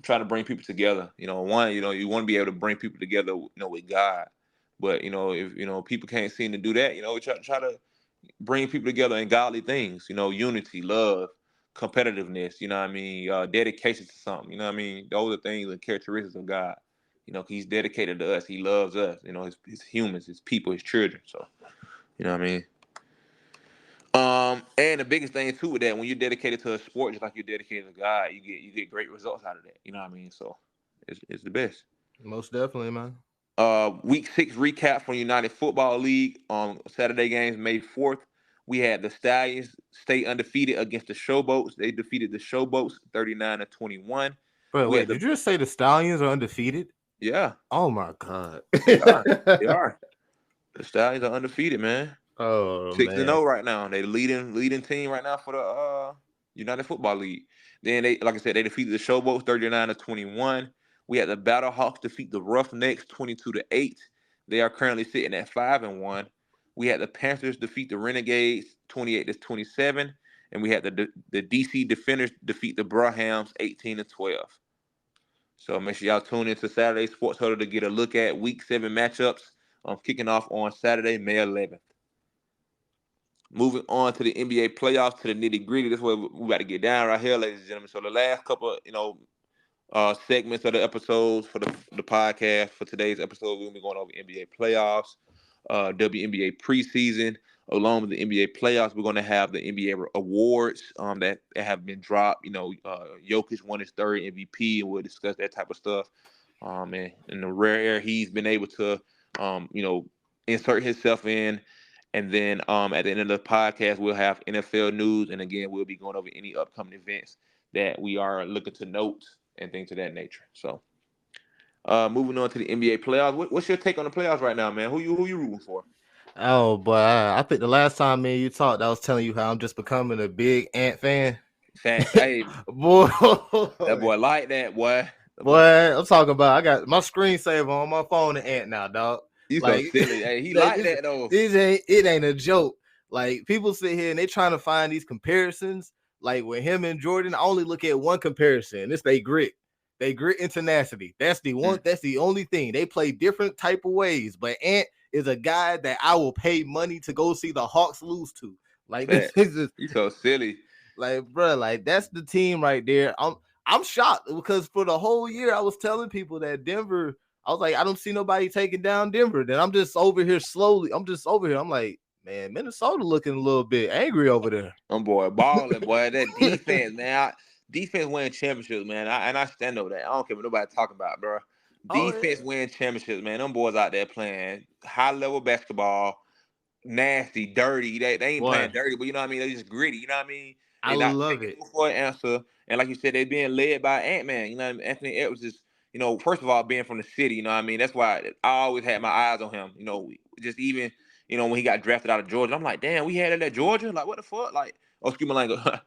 Trying to bring people together. One, you want to be able to bring people together, with God. But if people can't seem to do that, we try to bring people together in godly things, unity, love, competitiveness, you know what I mean, dedication to something, you know what I mean? Those are things and characteristics of God. He's dedicated to us. He loves us, his humans, his people, his children. So, you know what I mean? And the biggest thing too with that, when you're dedicated to a sport, just like you're dedicated to God, you get great results out of that. You know what I mean? So it's the best. Most definitely, man. Week 6 recap from United Football League on Saturday games, May 4th. We had the Stallions stay undefeated against the Showboats. They defeated the Showboats 39-21. Bro, We wait, had did you just say the Stallions are undefeated? yeah, Oh my god. they are. They are. The Stallions are undefeated, man. Oh 6-0 man. right now. They leading team right now for the United Football League. Then they, like I said, they defeated the Showboats 39-21. We had the Battlehawks defeat the Roughnecks 22-8. They are currently sitting at 5-1. We had the Panthers defeat the Renegades 28-27, and we had the DC Defenders defeat the Brahams 18-12. So make sure y'all tune into Saturday Sports Huddle to get a look at Week 7 matchups. Kicking off on Saturday, May 11th. Moving on to the NBA playoffs, to the nitty gritty. This is what we got to get down right here, ladies and gentlemen. So the last couple, segments of the episodes for the podcast for today's episode, we're gonna be going over NBA playoffs, WNBA preseason, along with the NBA playoffs. We're gonna have the NBA awards that have been dropped. Jokic won his third MVP, and we'll discuss that type of stuff. And in the rare air he's been able to, insert himself in. And then at the end of the podcast, we'll have NFL news. And again, we'll be going over any upcoming events that we are looking to note and things of that nature. So moving on to the NBA playoffs. What's your take on the playoffs right now, man? Who you rooting for? Oh boy, I think the last time me and you talked, I was telling you how I'm just becoming a big Ant fan. Facts. Hey, Boy, that boy like that, boy. boy, I'm talking about. I got my screensaver on my phone and Ant now, dog. You so Like, silly. Hey, he like like that though. it ain't a joke. Like people sit here and they trying to find these comparisons. Like with him and Jordan, I only look at one comparison. It's they grit. They grit and tenacity. That's the one. Mm. That's the only thing. They play different type of ways. But Ant is a guy that I will pay money to go see the Hawks lose to. Like this Fat. is just, You so silly. like, bro, like that's the team right there. I'm shocked because for the whole year I was telling people that Denver. I was like, I don't see nobody taking down Denver. Then I'm just over here slowly. I'm just over here. I'm like, man, Minnesota looking a little bit angry over there. Boy, balling, boy. That defense, man. Defense win championships, man. And I stand over that. I don't care what nobody talking about, bro. Oh Defense yeah, win championships, man. Them boys out there playing high level basketball, nasty, dirty. They ain't boy, playing dirty, but you know what I mean. They just gritty. You know what I mean. I They not love taking it. no for an answer. And like you said, they being led by Ant Man. You know, what I mean? Anthony Edwards is, first of all, being from the city. You know what I mean. That's why I always had my eyes on him. Just even when he got drafted out of Georgia, I'm like, damn, we had him at Georgia. Like, what the fuck? Like, oh, excuse my language. But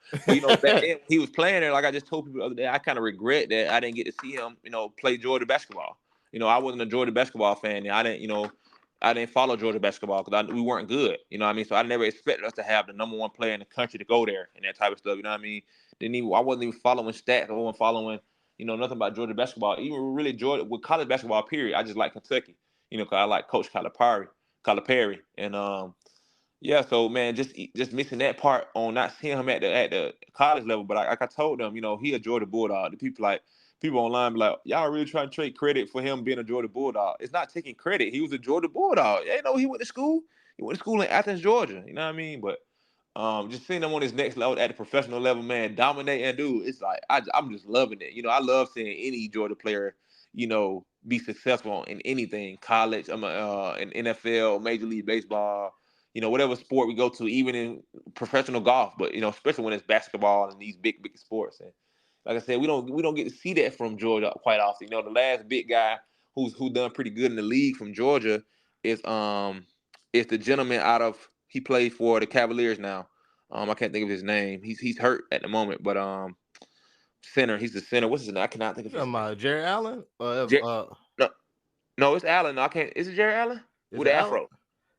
back then when he was playing there, like I just told people the other day, I kind of regret that I didn't get to see him, play Georgia basketball. I wasn't a Georgia basketball fan. I didn't follow Georgia basketball because we weren't good. You know what I mean? So I never expected us to have the number one player in the country to go there and that type of stuff. You know what I mean? I wasn't even following stats. I wasn't following, nothing about Georgia basketball. Even really Georgia with college basketball. Period. I just like Kentucky. Because I like Coach Calipari, and yeah. So man, just missing that part on not seeing him at the college level. But like I told them, he a Georgia Bulldog. The people online be like, y'all really trying to trade credit for him being a Georgia Bulldog. It's not taking credit. He was a Georgia Bulldog. They know he went to school. He went to school in Athens, Georgia. You know what I mean? But just seeing him on his next level at the professional level, man, dominate and do. It's like I'm just loving it. I love seeing any Georgia player, be successful in anything, college, in NFL, Major League Baseball, whatever sport we go to, even in professional golf. But especially when it's basketball and these big sports. And like I said, we don't get to see that from Georgia quite often. The last big guy who done pretty good in the league from Georgia is the gentleman out of he plays for the Cavaliers now. I can't think of his name. He's hurt at the moment, but center. He's the center. What's his name? I cannot think You of his talking name. about Jerry Allen? Jer- no, no, it's Allen. No, I can't. Is it Jerry Allen Is with it the Allen? afro?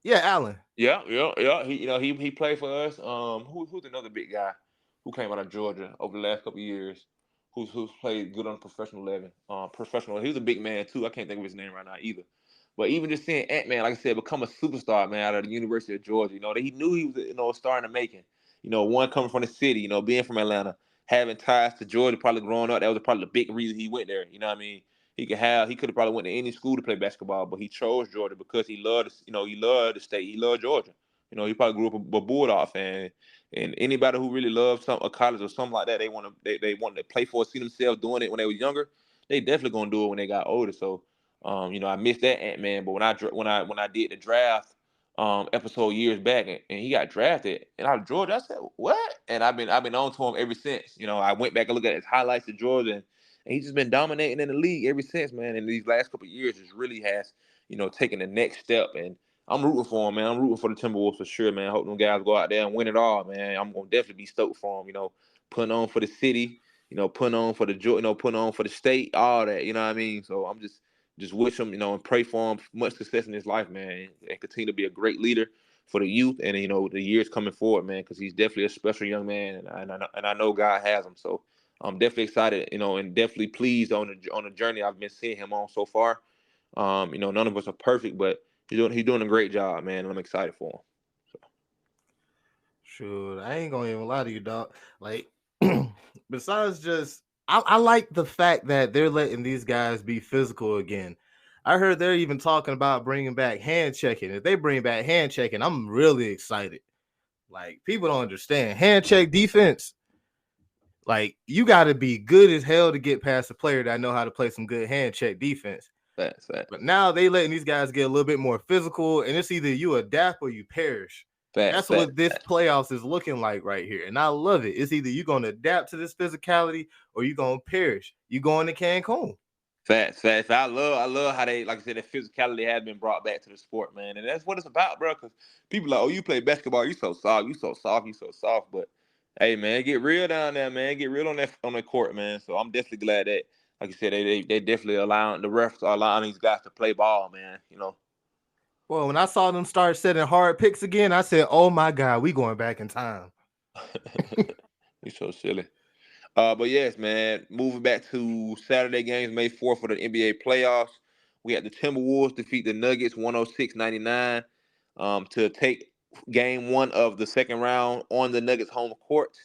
Yeah, Allen. Yeah, yeah, yeah. He played for us. Who's another big guy who came out of Georgia over the last couple of years? Who's played good on the professional level? Professional. He was a big man too. I can't think of his name right now either. But even just seeing Ant Man, like I said, become a superstar, man, out of the University of Georgia. That he knew he was, a star in the making. One coming from the city, being from Atlanta, having ties to Georgia, probably growing up. That was probably the big reason he went there. You know what I mean? He could have probably went to any school to play basketball, but he chose Georgia because he loved the state. He loved Georgia. He probably grew up a Bulldog fan. And anybody who really loves a college or something like that, they want to play for, see themselves doing it when they were younger. They definitely gonna do it when they got older. So, I missed that Ant Man, but when I did the draft episode years back, and he got drafted, and out of Georgia, I said what? And I've been on to him ever since. I went back and looked at his highlights of Georgia, and he's just been dominating in the league ever since, man. And these last couple of years, just really has, taken the next step. And I'm rooting for him, man. I'm rooting for the Timberwolves for sure, man. I hope them guys go out there and win it all, man. I'm gonna definitely be stoked for him. Putting on for the city, putting on for the putting on for the state, all that. You know what I mean? So I'm just wish him, and pray for him much success in his life, man, and continue to be a great leader for the youth and the years coming forward, man, because he's definitely a special young man, and I know God has him. So I'm definitely excited, and definitely pleased on the journey I've been seeing him on so far. None of us are perfect, but he's doing a great job, man, and I'm excited for him. So. Sure, I ain't gonna even lie to you, dog. Like, besides just, I like the fact that they're letting these guys be physical again. I heard they're even talking about bringing back hand checking. If they bring back hand checking, I'm really excited. Like, people don't understand hand check defense. Like, you got to be good as hell to get past a player that know how to play some good hand check defense. Facts. But now they letting these guys get a little bit more physical, and it's either you adapt or you perish. Facts. That's Facts. what this playoffs is looking like right here. And I love it. It's either you're going to adapt to this physicality or you're going to perish. You going to Cancun. Facts. I love how they, like I said, the physicality has been brought back to the sport, man, and that's what it's about, bro. Because people like, oh, you play basketball, you so soft, you so soft. But hey, man, get real down there, man. Get real on that court, man. So I'm definitely glad that, like you said, they definitely allowing the refs are allowing these guys to play ball, man. Well, when I saw them start setting hard picks again, I said, oh my God, we going back in time. You so silly. But yes, man, moving back to Saturday games, May 4th for the NBA playoffs. We had the Timberwolves defeat the Nuggets 106-99 to take game one of the second round on the Nuggets home court.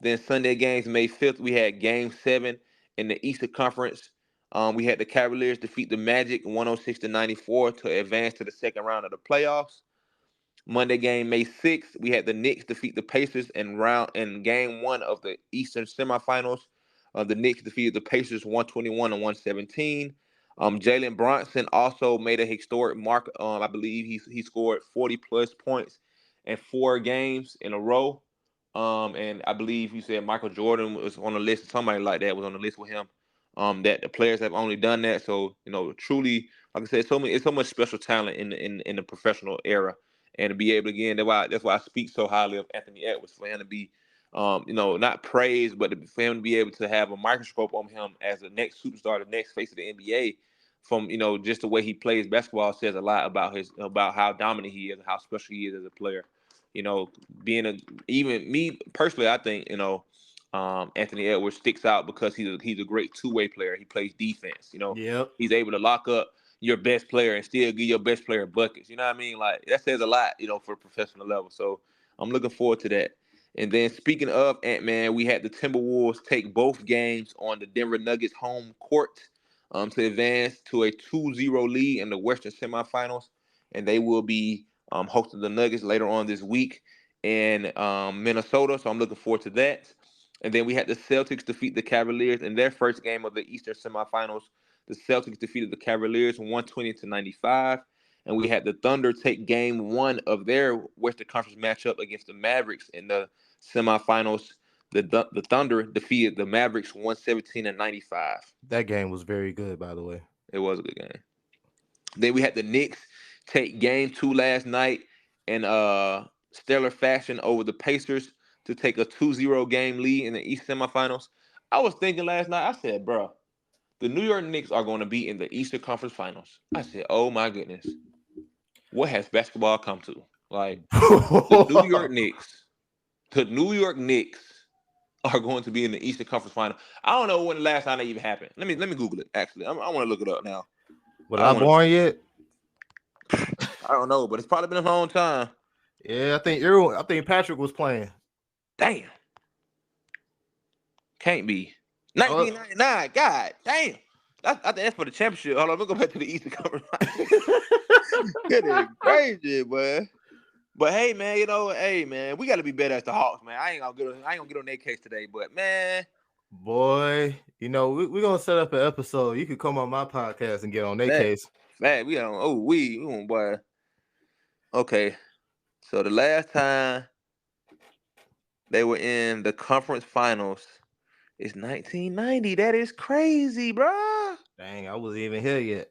Then Sunday games, May 5th, we had game seven in the Eastern Conference. We had the Cavaliers defeat the Magic 106-94 to advance to the second round of the playoffs. Monday game, May 6th, we had the Knicks defeat the Pacers in game one of the Eastern semifinals. The Knicks defeated the Pacers 121 and 117. Jalen Brunson also made a historic mark. I believe he scored 40 plus points in 4 games in a row. And I believe you said Michael Jordan was on the list. Somebody like that was on the list with him. That the players have only done that. So truly, like I said, it's so much special talent in the professional era, and to be able again, that's why I speak so highly of Anthony Edwards, for him to be, not praised, but for him to be able to have a microscope on him as the next superstar, the next face of the NBA, from just the way he plays basketball says a lot about how dominant he is and how special he is as a player. You know, being even me personally, I think Anthony Edwards sticks out because he's a great two-way player. He plays defense. Yep. He's able to lock up your best player and still give your best player buckets. You know what I mean? Like that says a lot, for professional level. So I'm looking forward to that. And then speaking of Ant-Man, we had the Timberwolves take both games on the Denver Nuggets home court to advance to a 2-0 lead in the Western semifinals. And they will be hosting the Nuggets later on this week in Minnesota. So I'm looking forward to that. And then we had the Celtics defeat the Cavaliers in their first game of the Eastern semifinals. The Celtics defeated the Cavaliers 120-95. And we had the Thunder take game one of their Western Conference matchup against the Mavericks in the semifinals. The Thunder defeated the Mavericks 117-95. That game was very good, by the way. It was a good game. Then we had the Knicks take game two last night in stellar fashion over the Pacers to take a 2-0 game lead in the East semifinals. I was thinking last night, I said, bro, the New York Knicks are going to be in the Eastern Conference Finals. I said, oh my goodness, what has basketball come to? Like the New York Knicks, the New York Knicks are going to be in the Eastern Conference Final. I don't know when the last time that even happened. Let me Google it. Actually, I want to look it up now. Was I I want born yet? I don't know, but it's probably been a long time. Yeah, I think Patrick was playing. Damn, can't be Oh. 1999. God damn. I think that's for the championship. Hold on, let me go back to the Eastern Conference. It is crazy, boy. But hey man, we got to be better as the Hawks, man. I ain't gonna get on their case today, but man, Boy, we're gonna set up an episode. You could come on my podcast and get on their that case. we on. Oh, we on, boy. Okay, so the last time they were in the conference finals is 1990. That is crazy, bro. Dang, I wasn't even here yet.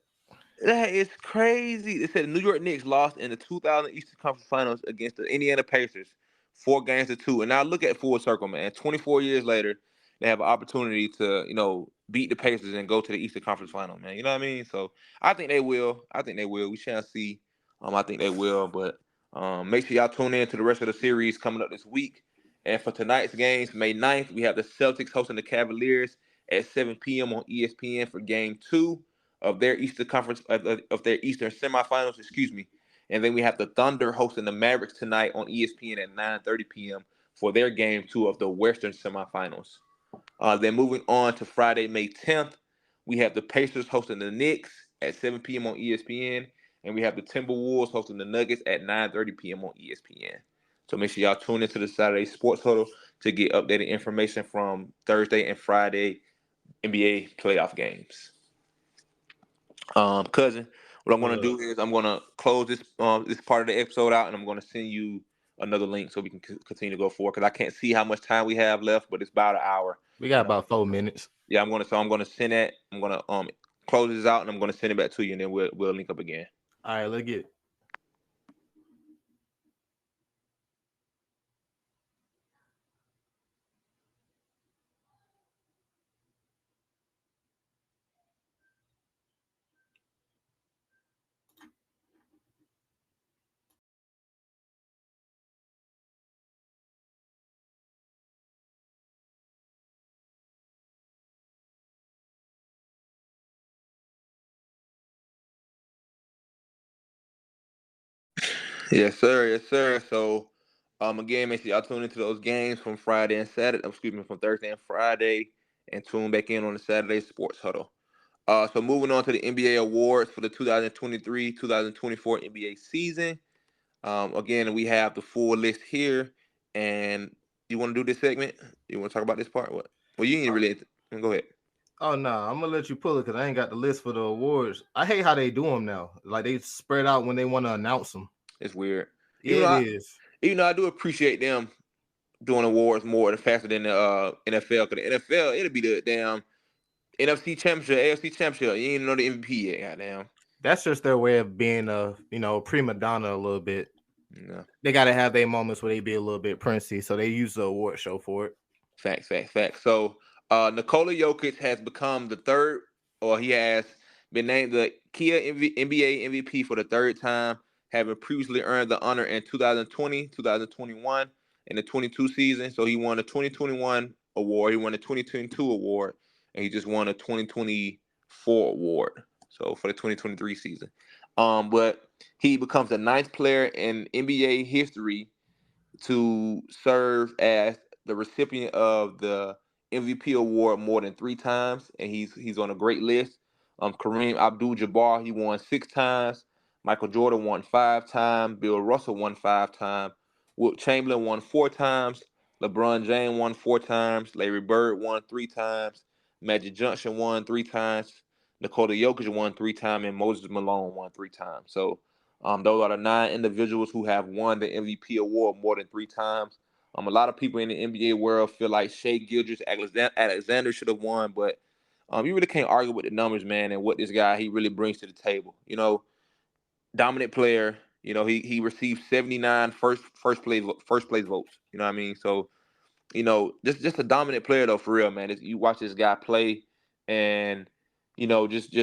That is crazy. They said the New York Knicks lost in the 2000 Eastern Conference Finals against the Indiana Pacers, 4 games to 2. And now look at full circle, man. 24 years later, they have an opportunity to, beat the Pacers and go to the Eastern Conference Final, man. You know what I mean? So I think they will. I think they will. We shall see. I think they will. But make sure y'all tune in to the rest of the series coming up this week. And for tonight's games, May 9th, we have the Celtics hosting the Cavaliers at 7 p.m. on ESPN for Game 2 of their Eastern Conference of their Eastern semifinals, excuse me. And then we have the Thunder hosting the Mavericks tonight on ESPN at 9:30 p.m. for their game two of the Western semifinals. Then moving on to Friday, May 10th, we have the Pacers hosting the Knicks at 7 p.m. on ESPN, and we have the Timberwolves hosting the Nuggets at 9:30 p.m. on ESPN. So make sure y'all tune into the Saturday Sports Huddle to get updated information from Thursday and Friday NBA playoff games. Cousin, what I'm What gonna up? do is I'm gonna close this part of the episode out, and I'm gonna send you another link so we can continue to go forward because I can't see how much time we have left, but it's about an hour. We got And about 4 minutes. yeah, I'm gonna send that. I'm gonna close this out, and I'm gonna send it back to you, and then we'll link up again. All right, let's get it. Yes, sir. Yes, sir. So, again, make sure y'all tune into those games from Friday and Saturday. Excuse me, from Thursday and Friday, and tune back in on the Saturday Sports Huddle. So moving on to the NBA awards for the 2023-2024 NBA season. Again, we have the full list here, and you want to do this segment? You want to talk about this part? What? Well, you ain't really. Go ahead. Oh no, I'm gonna let you pull it because I ain't got the list for the awards. I hate how they do them now. Like they spread out when they want to announce them. It's weird. Yeah, Even though it I, is. even though I do appreciate them doing awards more faster than the NFL. Because the NFL, it'll be the damn NFC Championship, AFC Championship. You ain't even know the MVP yet. Goddamn. That's just their way of being a prima donna a little bit. No. They got to have their moments where they be a little bit princey, so they use the award show for it. Facts, facts, facts. So, Nikola Jokic has become the third, or he has been named the Kia NBA MVP for the third time, having previously earned the honor in 2020, 2021, and the 22 season. So he won the 2021 award, he won the 2022 award, and he just won a 2024 award. So for the 2023 season, but he becomes the ninth player in NBA history to serve as the recipient of the MVP award more than three times, and he's on a great list. Kareem Abdul-Jabbar, he won six times. Michael Jordan won five times. Bill Russell won five times. Wilt Chamberlain won four times. LeBron James won four times. Larry Bird won three times. Magic Johnson won three times. Nikola Jokic won three times, and Moses Malone won three times. So those are the nine individuals who have won the MVP award more than three times. A lot of people in the NBA world feel like Shea Gilgeous Alexander should have won, but you really can't argue with the numbers, man, and what this guy he really brings to the table. Dominant player. He received 79 first place votes. You know what I mean? So just a dominant player though, for real, man. You watch this guy play, and just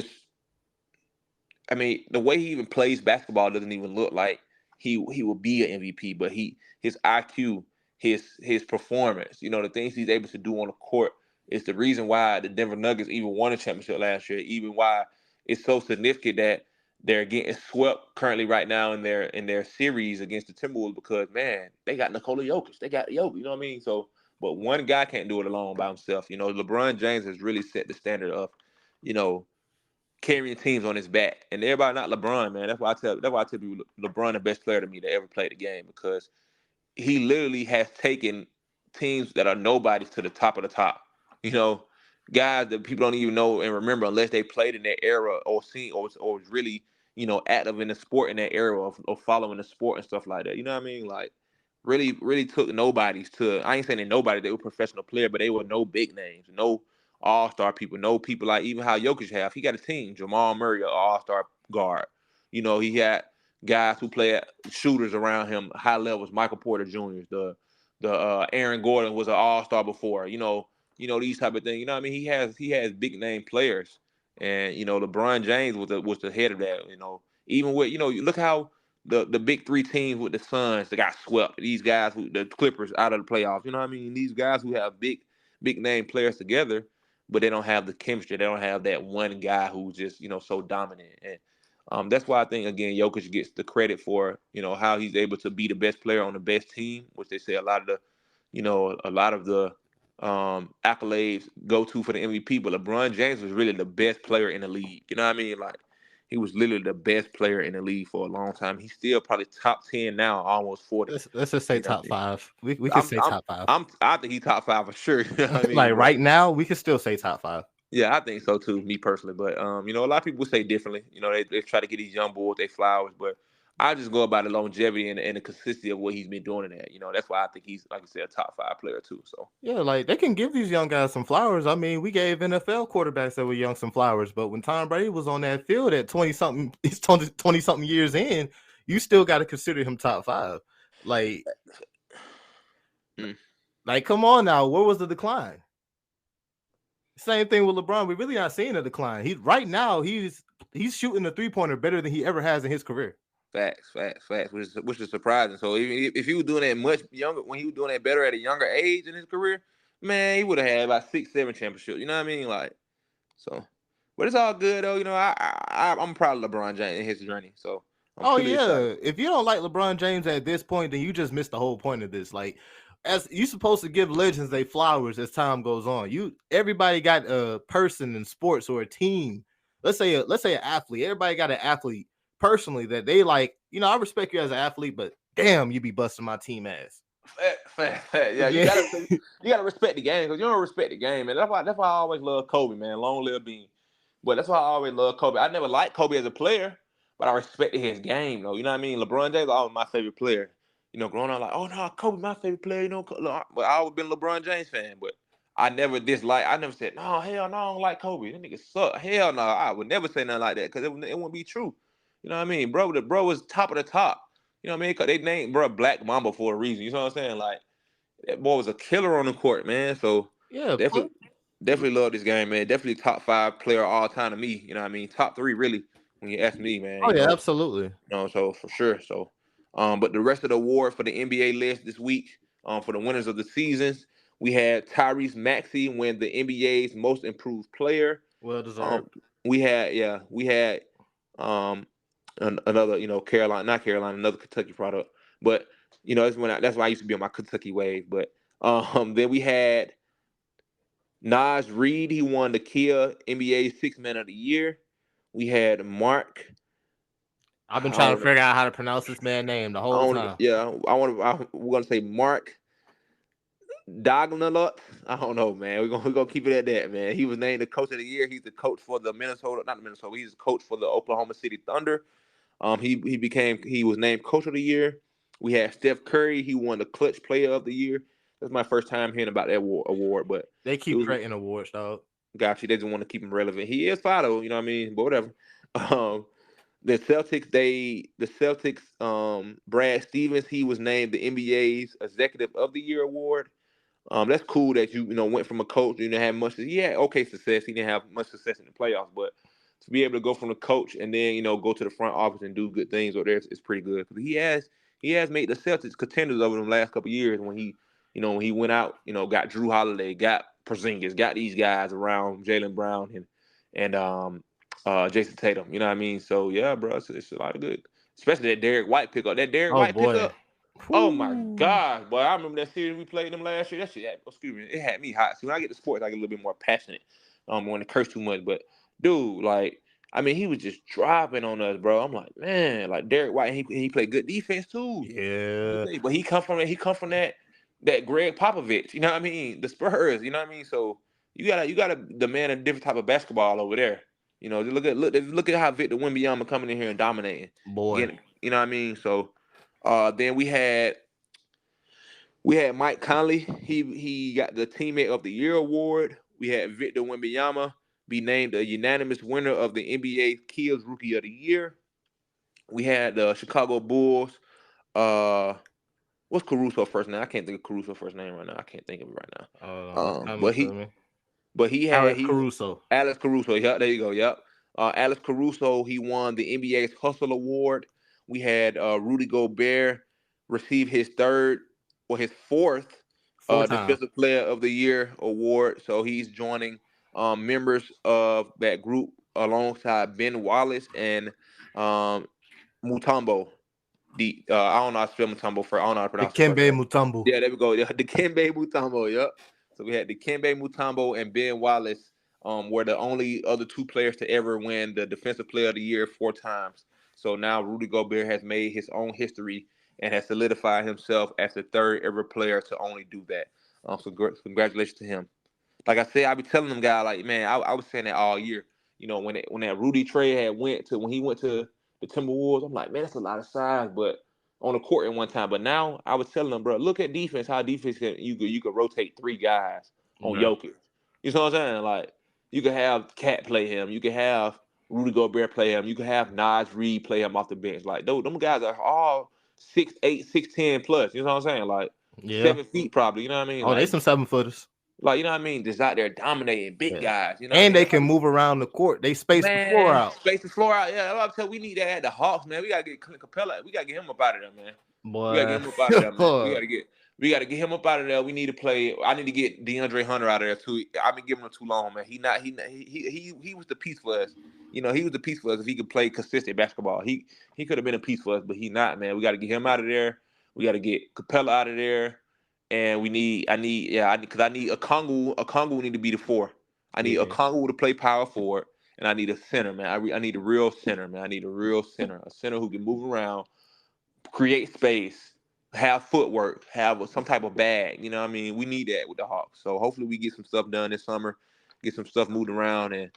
I mean, the way he even plays basketball doesn't even look like he will be an MVP. But his IQ, his performance, the things he's able to do on the court is the reason why the Denver Nuggets even won a championship last year. Even why it's so significant that they're getting swept currently right now in their series against the Timberwolves because man, they got Nikola Jokic, they got Jokic. You know what I mean? So, but one guy can't do it alone by himself. LeBron James has really set the standard of, you know carrying teams on his back. And everybody not LeBron, man. That's why I tell people LeBron the best player to me that ever played the game because he literally has taken teams that are nobodies to the top of the top. You know, guys that people don't even know and remember unless they played in that era or seen or was really, active in the sport in that era of following the sport and stuff like that. You know what I mean? Like really, really took nobodies to I ain't saying that nobody, they were professional player, but they were no big names, no all-star people, no people like even how Jokic have. He got a team, Jamal Murray, an all-star guard. He had guys who play shooters around him, high levels. Michael Porter Jr., the Aaron Gordon was an All Star before. These type of things. You know what I mean? He has big name players, and LeBron James was the head of that. Even with look how the big three teams with the Suns they got swept. These guys the Clippers out of the playoffs. You know what I mean? These guys who have big name players together, but they don't have the chemistry. They don't have that one guy who's just so dominant. And that's why I think again Jokic gets the credit for how he's able to be the best player on the best team, which they say a lot of the accolades go to for the MVP. But LeBron James was really the best player in the league. You know what I mean? Like he was literally the best player in the league for a long time. He's still probably top 10 now, almost 40. Let's just say You know what top I mean? five. We could I'm say I'm top five. I think he's top five for sure. You know what I mean? Like But right now, we could still say top five. yeah, I think so too, me personally. But a lot of people say differently. They try to get these young boys they flowers, but I just go about the longevity and the consistency of what he's been doing in that. That's why I think he's like I said, a top five player too. So Yeah, like they can give these young guys some flowers. I mean, we gave NFL quarterbacks that were young some flowers, but when Tom Brady was on that field at 20 something, he's 20 something years in, you still got to consider him top five. Like, mm, like, come on now, where was the decline? Same thing with LeBron. We really not seeing a decline. He right now he's shooting a 3-pointer better than he ever has in his career. facts, which is surprising. So if he was doing that much younger, when he was doing that better at a younger age in his career, man, he would have had about 6, 7 championships. You know what I mean? Like so, but it's all good though. I'm proud of LeBron James and his journey. So I'm Oh truly excited. yeah. If you don't like LeBron James at this point, then you just missed the whole point of this. Like, as you supposed to give legends their flowers as time goes on. Everybody got a person in sports or a team. Let's say an athlete. Everybody got an athlete personally that they like. I respect you as an athlete, but damn, you be busting my team ass. Yeah, Yeah. you gotta respect the game because you don't respect the game, man. That's why I always love Kobe, man. Long live Bean. But that's why I always love Kobe. I never liked Kobe as a player, but I respected his game, though. You know what I mean? LeBron James always my favorite player. Growing up like, oh no, Kobe my favorite player. But I always been a LeBron James fan. But I never disliked. I never said, no, hell no, I don't like Kobe. That nigga suck. Hell no, I would never say nothing like that because it wouldn't be true. You know what I mean, bro? The bro was top of the top. You know what I mean? Cause they named bro Black Mamba for a reason. You know what I'm saying? Like that boy was a killer on the court, man. So Yeah. definitely, definitely love this game, man. Definitely top 5 player all time to me. You know what I mean? Top 3 really when you ask me, man. Oh yeah, absolutely. So for sure. So, but the rest of the award for the NBA list this week, for the winners of the seasons, we had Tyrese Maxey win the NBA's Most Improved Player. Well Um, deserved. we had um another, Carolina, not Carolina, another Kentucky product, but that's why I used to be on my Kentucky wave. But then we had Nas Reed, he won the Kia NBA Six Man of the Year. We had Mark. I've been I trying to don't know. figure out how to pronounce this man's name the I whole don't. time. Yeah, we're gonna say Mark Dagnalot. I don't know, man. We're gonna keep it at that, man. He was named the coach of the year. He's the coach for the Minnesota, not the Minnesota. He's the coach for the Oklahoma City Thunder. He was named coach of the year. We had Steph Curry. He won the clutch player of the year. That's my first time hearing about that award, but They it keep was creating awards, dog. got you. They just want to keep him relevant. He is Fido, you know what I mean? But whatever. Um, the Celtics, Brad Stevens, he was named the NBA's Executive of the Year award. That's cool that you went from a coach. You didn't have much. He had okay success. He didn't have much success in the playoffs, but to be able to go from the coach and then go to the front office and do good things over there is pretty good. Because he has made the Celtics contenders over the last couple of years when he went out. Got Drew Holiday, got Porzingis, got these guys around Jaylen Brown and Jason Tatum. You know what I mean? So yeah, bro, it's a lot of good. Especially that Derek White pickup. That Derek Oh White boy. pickup. Oh my Whew. God, boy! I remember that series we played them last year. That shit, excuse me, it had me hot. See, when I get to sports, I get a little bit more passionate. When it curse too much, but dude, like, I mean, he was just dropping on us, bro. I'm like, man, like Derek White, he played good defense too. Yeah. But he come from that Greg Popovich. You know what I mean? The Spurs. You know what I mean? So you gotta demand a different type of basketball over there. Just look at how Victor Wembanyama coming in here and dominating, Boy. getting. You know what I mean? So, then we had Mike Conley. He got the Teammate of the Year award. We had Victor Wembanyama be named a unanimous winner of the NBA Kills Rookie of the Year. We had the Chicago Bulls. Uh, what's Caruso's first name? I can't think of Caruso's first name right now. I can't think of it right now. It's coming But to he me. but he had Alex he Caruso. Alex Caruso. Yep, there you go. Yep. Alex Caruso. He won the NBA's Hustle Award. We had Rudy Gobert receive his third or his fourth Four time. Defensive Player of the Year award. So he's joining members of that group alongside Ben Wallace and um, Mutombo. I don't know how to spell Mutombo first. I don't know how to The pronounce the first Kembe name. Mutombo. Yeah, there we go. Yeah, the Dikembe Mutombo. Yep. So we had the Dikembe Mutombo and Ben Wallace. Were the only other 2 players to ever win the Defensive Player of the Year 4 times. So now Rudy Gobert has made his own history and has solidified himself as the third ever player to only do that. So congratulations to him. Like I said, I be telling them guys, like, man, I was saying that all year. When that Rudy trade when he went to the Timberwolves, I'm like, man, that's a lot of size, but on the court at one time. But now I was telling them, bro, look at defense. How defense you could rotate 3 guys on Bro. Jokic. You know what I'm saying? Like you could have Cat play him. You could have Rudy Gobert play him. You could have Nas Reed play him off the bench. Like those them guys are all 6'8", 6'10" plus. You know what I'm saying? Like Yeah. 7 feet probably. You know what I mean? Oh, they some 7-footers. You know what I mean? Just out there dominating big Yeah. guys. You know what I And mean? they That's how can move around the court. They space the floor man, out. space the floor out. Yeah, I'm telling we need that at the Hawks, man. We gotta get Clint Capella. We gotta get him up out of there, man. We gotta Boy. get him up out of there, man. We gotta get. We got to get him up out of there. We need to play. I need to get DeAndre Hunter out of there too. I've been giving him too long, man. He was the piece for us. He was the piece for us if he could play consistent basketball. He could have been a piece for us, but he not, man. We got to get him out of there. We got to get Capella out of there, and because I need a Kongu. A Kongu need to be the four. I need a Yeah. Kongu to play power forward, and I need a center, man. I need a real center, man. I need a center who can move around, create space, have footwork, have some type of bag. You know what I mean? We need that with the Hawks. So hopefully we get some stuff done this summer, get some stuff moved around, and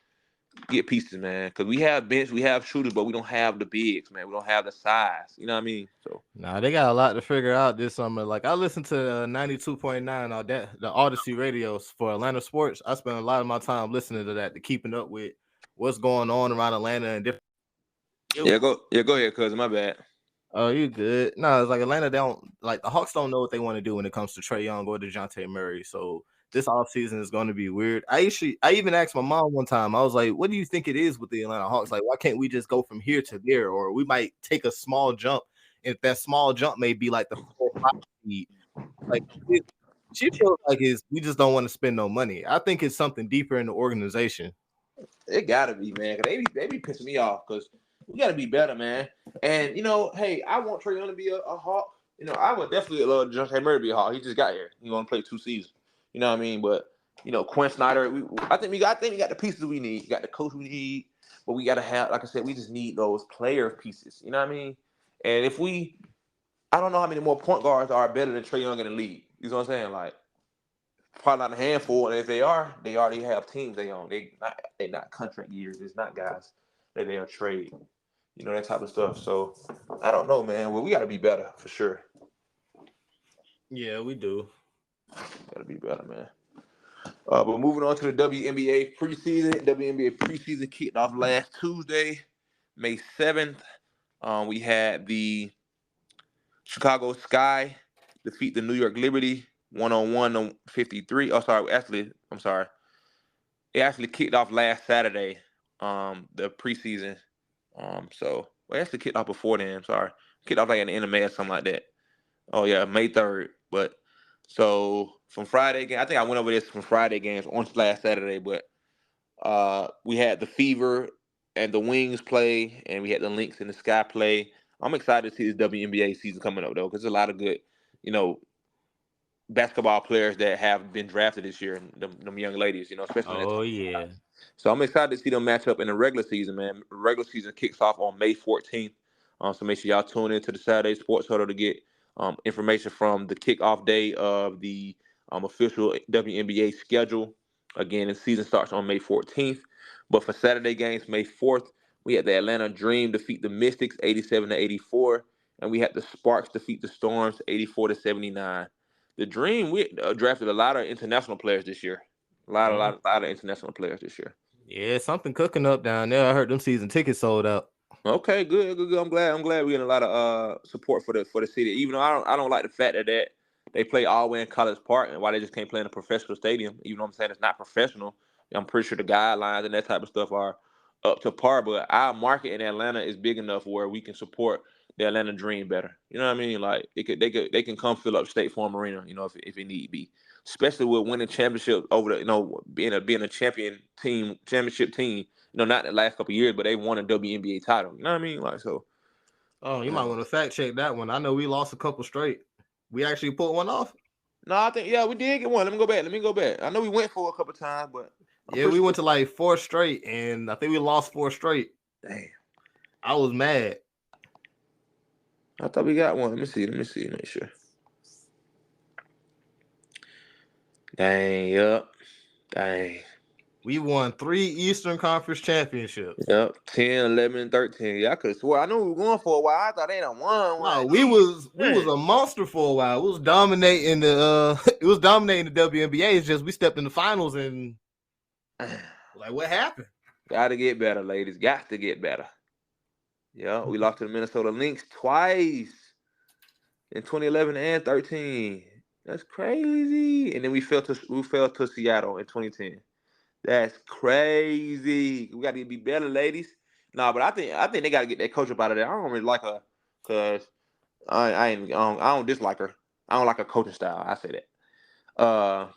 get pieces, man. Because we have bench, we have shooters, but we don't have the bigs, man. We don't have the size. You know what I mean? So Nah, they got a lot to figure out this summer. Like I listened to 92.9 on that the Odyssey radios for Atlanta sports. I spent a lot of my time listening to that, to keeping up with what's going on around Atlanta and different. go ahead, cousin. My bad. Oh, you good? No, it's like Atlanta. They don't like the Hawks. Don't know what they want to do when it comes to Trae Young or DeJounte Murray. So this offseason is going to be weird. I even asked my mom one time. I was like, "What do you think it is with the Atlanta Hawks? Like, why can't we just go from here to there, or we might take a small jump? If that small jump may be like the 4 or 5 seed, like she feels like is we just don't want to spend no money. I think it's something deeper in the organization. It gotta be, man. Cause they be pissing me off. Cause we gotta be better, man. And hey, I want Trae Young to be a Hawk. I would definitely love John Murray to be a Hawk. He just got here. He want to play 2 seasons. You know what I mean? But Quinn Snyder. I think we got the pieces we need. We got the coach we need. But we gotta have, like I said, we just need those player pieces. You know what I mean? And I don't know how many more point guards are better than Trae Young in the league. You know what I'm saying? Like, probably not a handful, and if they are, they already have teams they own. They not contract years. It's not guys that they'll trade. That type of stuff. So I don't know, man. Well, we got to be better for sure. Yeah, we do. Got to be better, man. But moving on to the WNBA preseason. WNBA preseason kicked off last Tuesday, May 7th. We had the Chicago Sky defeat the New York Liberty 101 on 53. Oh, sorry. Actually, I'm sorry. It actually kicked off last Saturday, the preseason. It actually kicked off before then. I'm sorry. Kicked off like in the end of May or something like that. Oh, yeah, May 3rd. But so from Friday game, I think I went over this from Friday games on last Saturday, but we had the Fever and the Wings play, and we had the Lynx and the Sky play. I'm excited to see this WNBA season coming up, though, because there's a lot of good, basketball players that have been drafted this year, them young ladies, especially in that Oh top yeah. five. So I'm excited to see them match up in the regular season, man. The regular season kicks off on May 14th. So make sure y'all tune into the Saturday Sports Huddle to get information from the kickoff day of the official WNBA schedule. Again, the season starts on May 14th. But for Saturday games, May 4th, we had the Atlanta Dream defeat the Mystics 87-84, and we had the Sparks defeat the Storms 84-79. The Dream, we drafted a lot of international players this year. A lot of international players this year. Yeah, something cooking up down there. I heard them season tickets sold out. Okay, good. I'm glad we're getting a lot of support for the city. Even though I don't like the fact that they play all the way in College Park, and why they just can't play in a professional stadium. Even though I'm saying it's not professional, I'm pretty sure the guidelines and that type of stuff are up to par. But our market in Atlanta is big enough where we can support the Atlanta Dream better. You know what I mean? Like they can come fill up State Farm Arena. If it need be, especially with winning championships over being a championship team. Not the last couple of years, but they won a WNBA title. You know what I mean? Like, so. Oh, you might want to fact check that one. I know we lost a couple straight. We actually put one off. No, I think we did get one. Let me go back. I know we went for a couple times, but yeah, we went to like 4 straight, and I think we lost 4 straight. Damn, I was mad. I thought we got one. Let me see. Make sure. Dang, yup. Dang. We won 3 Eastern Conference championships. Yep, 10, 11, and 13. Yeah, I could have swore. I knew we were going for a while. I thought they done won. No, we was a monster for a while. We was dominating the WNBA. It's just we stepped in the finals and like what happened? Got to get better, ladies. Got to get better. Yeah, we lost to the Minnesota Lynx twice in 2011 and 13. That's crazy. And then we fell to Seattle in 2010. That's crazy. We got to be better, ladies. Nah, but I think they got to get that coach up out of there. I don't really like her because I don't dislike her. I don't like a coaching style. I say that.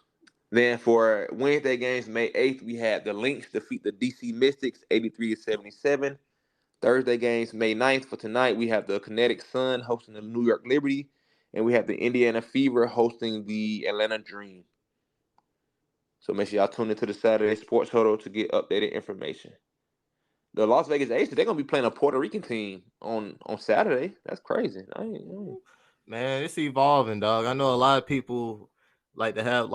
Then for Wednesday games, May 8th, we had the Lynx defeat the DC Mystics 83-77. Thursday games, May 9th. For tonight, we have the Kinetic Sun hosting the New York Liberty, and we have the Indiana Fever hosting the Atlanta Dream. So make sure y'all tune into the Saturday Sports Huddle to get updated information. The Las Vegas Aces, they're gonna be playing a Puerto Rican team on Saturday. That's crazy. Man, it's evolving, dog. I know a lot of people like to have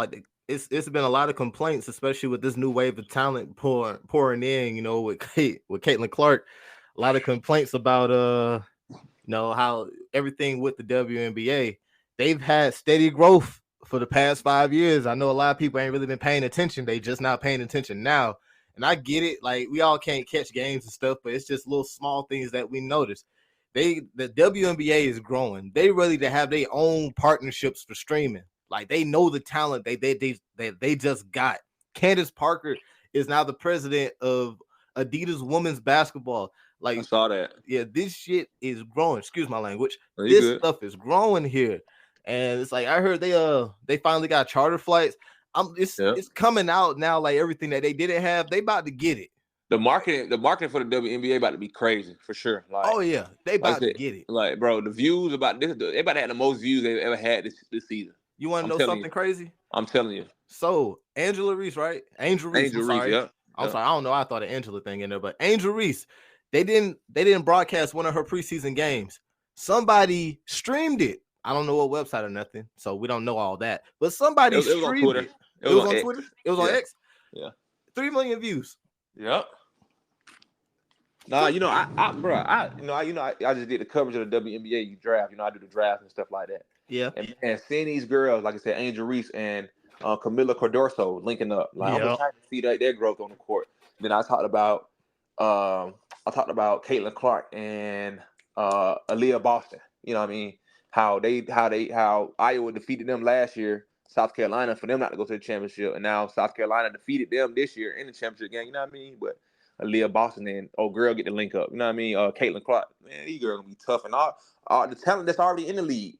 it's been a lot of complaints, especially with this new wave of talent pouring in. You know, with Caitlin Clark, a lot of complaints about how everything with the WNBA. They've had steady growth for the past 5 years. I know a lot of people ain't really been paying attention. They just not paying attention now. And I get it. Like, we all can't catch games and stuff, but it's just little small things that we notice. The WNBA is growing. They ready to have their own partnerships for streaming. Like, they know the talent they just got. Candace Parker is now the president of Adidas Women's Basketball. Like, I saw that. Yeah, this shit is growing. Excuse my language. Are This good? Stuff is growing here. And it's like, I heard they finally got charter flights. It's coming out now, like everything that they didn't have, they about to get it. The marketing for the WNBA about to be crazy for sure. Like, oh yeah, they about to get it. Like, bro, the views about this, they about to have the most views they've ever had this season. You want to know something crazy? I'm telling you. So Angela Reese, right? Angel Reese. I'm sorry. I'm sorry. I don't know. I thought an Angela thing in there, but Angel Reese, they didn't broadcast one of her preseason games. Somebody streamed it. I don't know what website or nothing, so we don't know all that. But somebody streamed on Twitter. it. It was on Twitter. It was on X. Yeah. 3 million views. Yep. Nah, you know, I just did the coverage of the WNBA draft. You know, I do the draft and stuff like that. Yeah. And seeing these girls, like I said, Angel Reese and Camila Cordorso linking up, like I'm excited to see their growth on the court. Then I talked about Caitlin Clark and Aaliyah Boston. You know what I mean? How Iowa defeated them last year, South Carolina, for them not to go to the championship, and now South Carolina defeated them this year in the championship game. You know what I mean? But Aaliyah Boston and girl get the link up. You know what I mean? Caitlin Clark, man, these girls gonna be tough, and all the talent that's already in the league.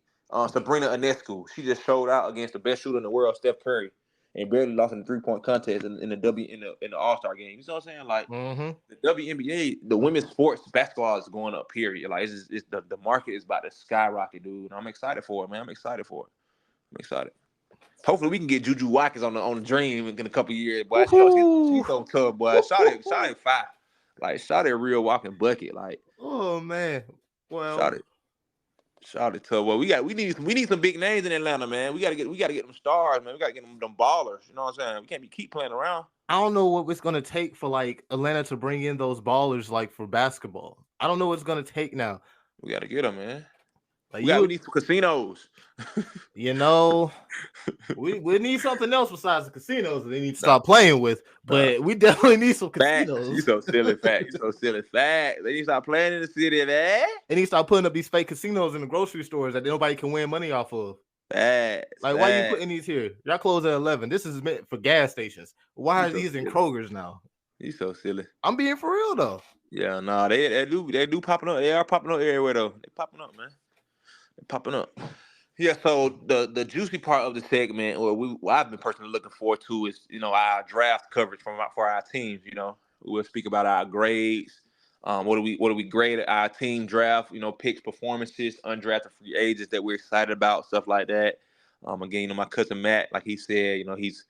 Sabrina Ionescu, she just showed out against the best shooter in the world, Steph Curry, and barely lost in the 3-point contest in the All-Star game. You know what I'm saying? Like, the WNBA, the women's sports basketball is going up. Period. Like, it's the market is about to skyrocket, dude. And I'm excited for it, man. I'm excited. Hopefully, we can get Juju Watkins on the Dream in a couple of years, boy. She's so tough, boy. Shawty fire. Like, Shawty a real walking bucket. Like, oh man, well, Shawty tough. Well, we need some big names in Atlanta, man. We gotta get them stars, man. We gotta get them ballers. You know what I'm saying? We can't keep playing around. I don't know what it's gonna take for like Atlanta to bring in those ballers like for basketball. I don't know what it's gonna take now. We gotta get them, man. Like, we need some casinos. You know, we need something else besides the casinos that they need to stop playing with. But we definitely need some casinos. You so silly, fact. You so silly, fact. They need to stop playing in the city, man. They need to stop putting up these fake casinos in the grocery stores that nobody can win money off of. Facts. Like, why are you putting these here? Y'all close at 11. This is meant for gas stations. Why are these in Kroger's now? You so silly. I'm being for real though. Yeah, no, they do popping up. They are popping up everywhere though. They popping up, man. They popping up. Yeah, so the juicy part of the segment, or I've been personally looking forward to, is our draft coverage for our teams. We'll speak about our grades. What do we grade our team draft? Picks, performances, undrafted free agents that we're excited about, stuff like that. Again, my cousin Matt, like he said, he's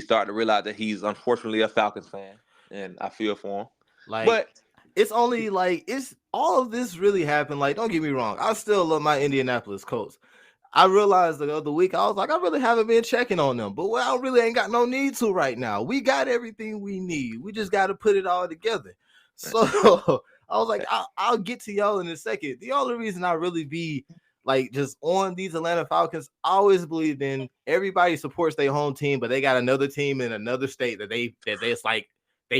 starting to realize that he's unfortunately a Falcons fan, and I feel for him. But it's only like it's all of this really happened. Like, don't get me wrong, I still love my Indianapolis Colts. I realized the other week, I was like, I really haven't been checking on them, but I really ain't got no need to right now. We got everything we need. We just got to put it all together. So I was like, I'll get to y'all in a second. The only reason I really be like just on these Atlanta Falcons, I always believed in everybody supports their home team, but they got another team in another state that they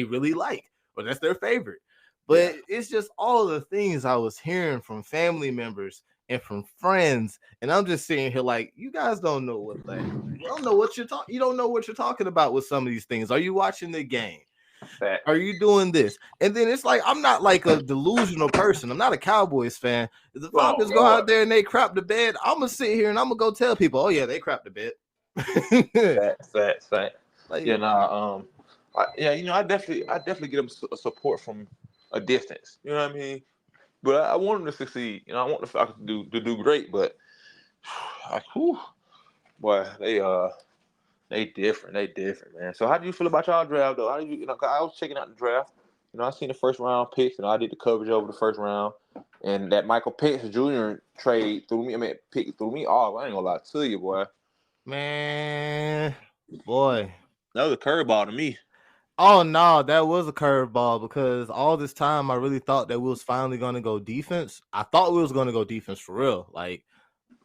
really like, or that's their favorite. But it's just all the things I was hearing from family members and from friends, and I'm just sitting here like, you guys don't know what you don't know what you're talking about with some of these things. Are you watching the game? That Are you doing this? And then it's like, I'm not like a delusional person. I'm not a Cowboys fan. If the oh Falcons go out Lord, there and they crap the bed, I'm gonna sit here and I'm gonna go tell people, oh yeah, they crap the bed. that. Like, Yeah, nah. Yeah, I definitely get them support from a distance. You know what I mean? But I want them to succeed. I want the Falcons to do great. But like, whew, boy, they different. They different, man. So how do you feel about y'all draft though? How do you? 'Cause I was checking out the draft. I seen the first round picks, and I did the coverage over the first round. And that Michael Penix Jr. trade threw me. I mean, pick threw me off. I ain't gonna lie to you, boy. man, boy. That was a curveball to me. Oh no, that was a curveball because all this time I really thought that we was finally gonna go defense. I thought we was gonna go defense for real. Like,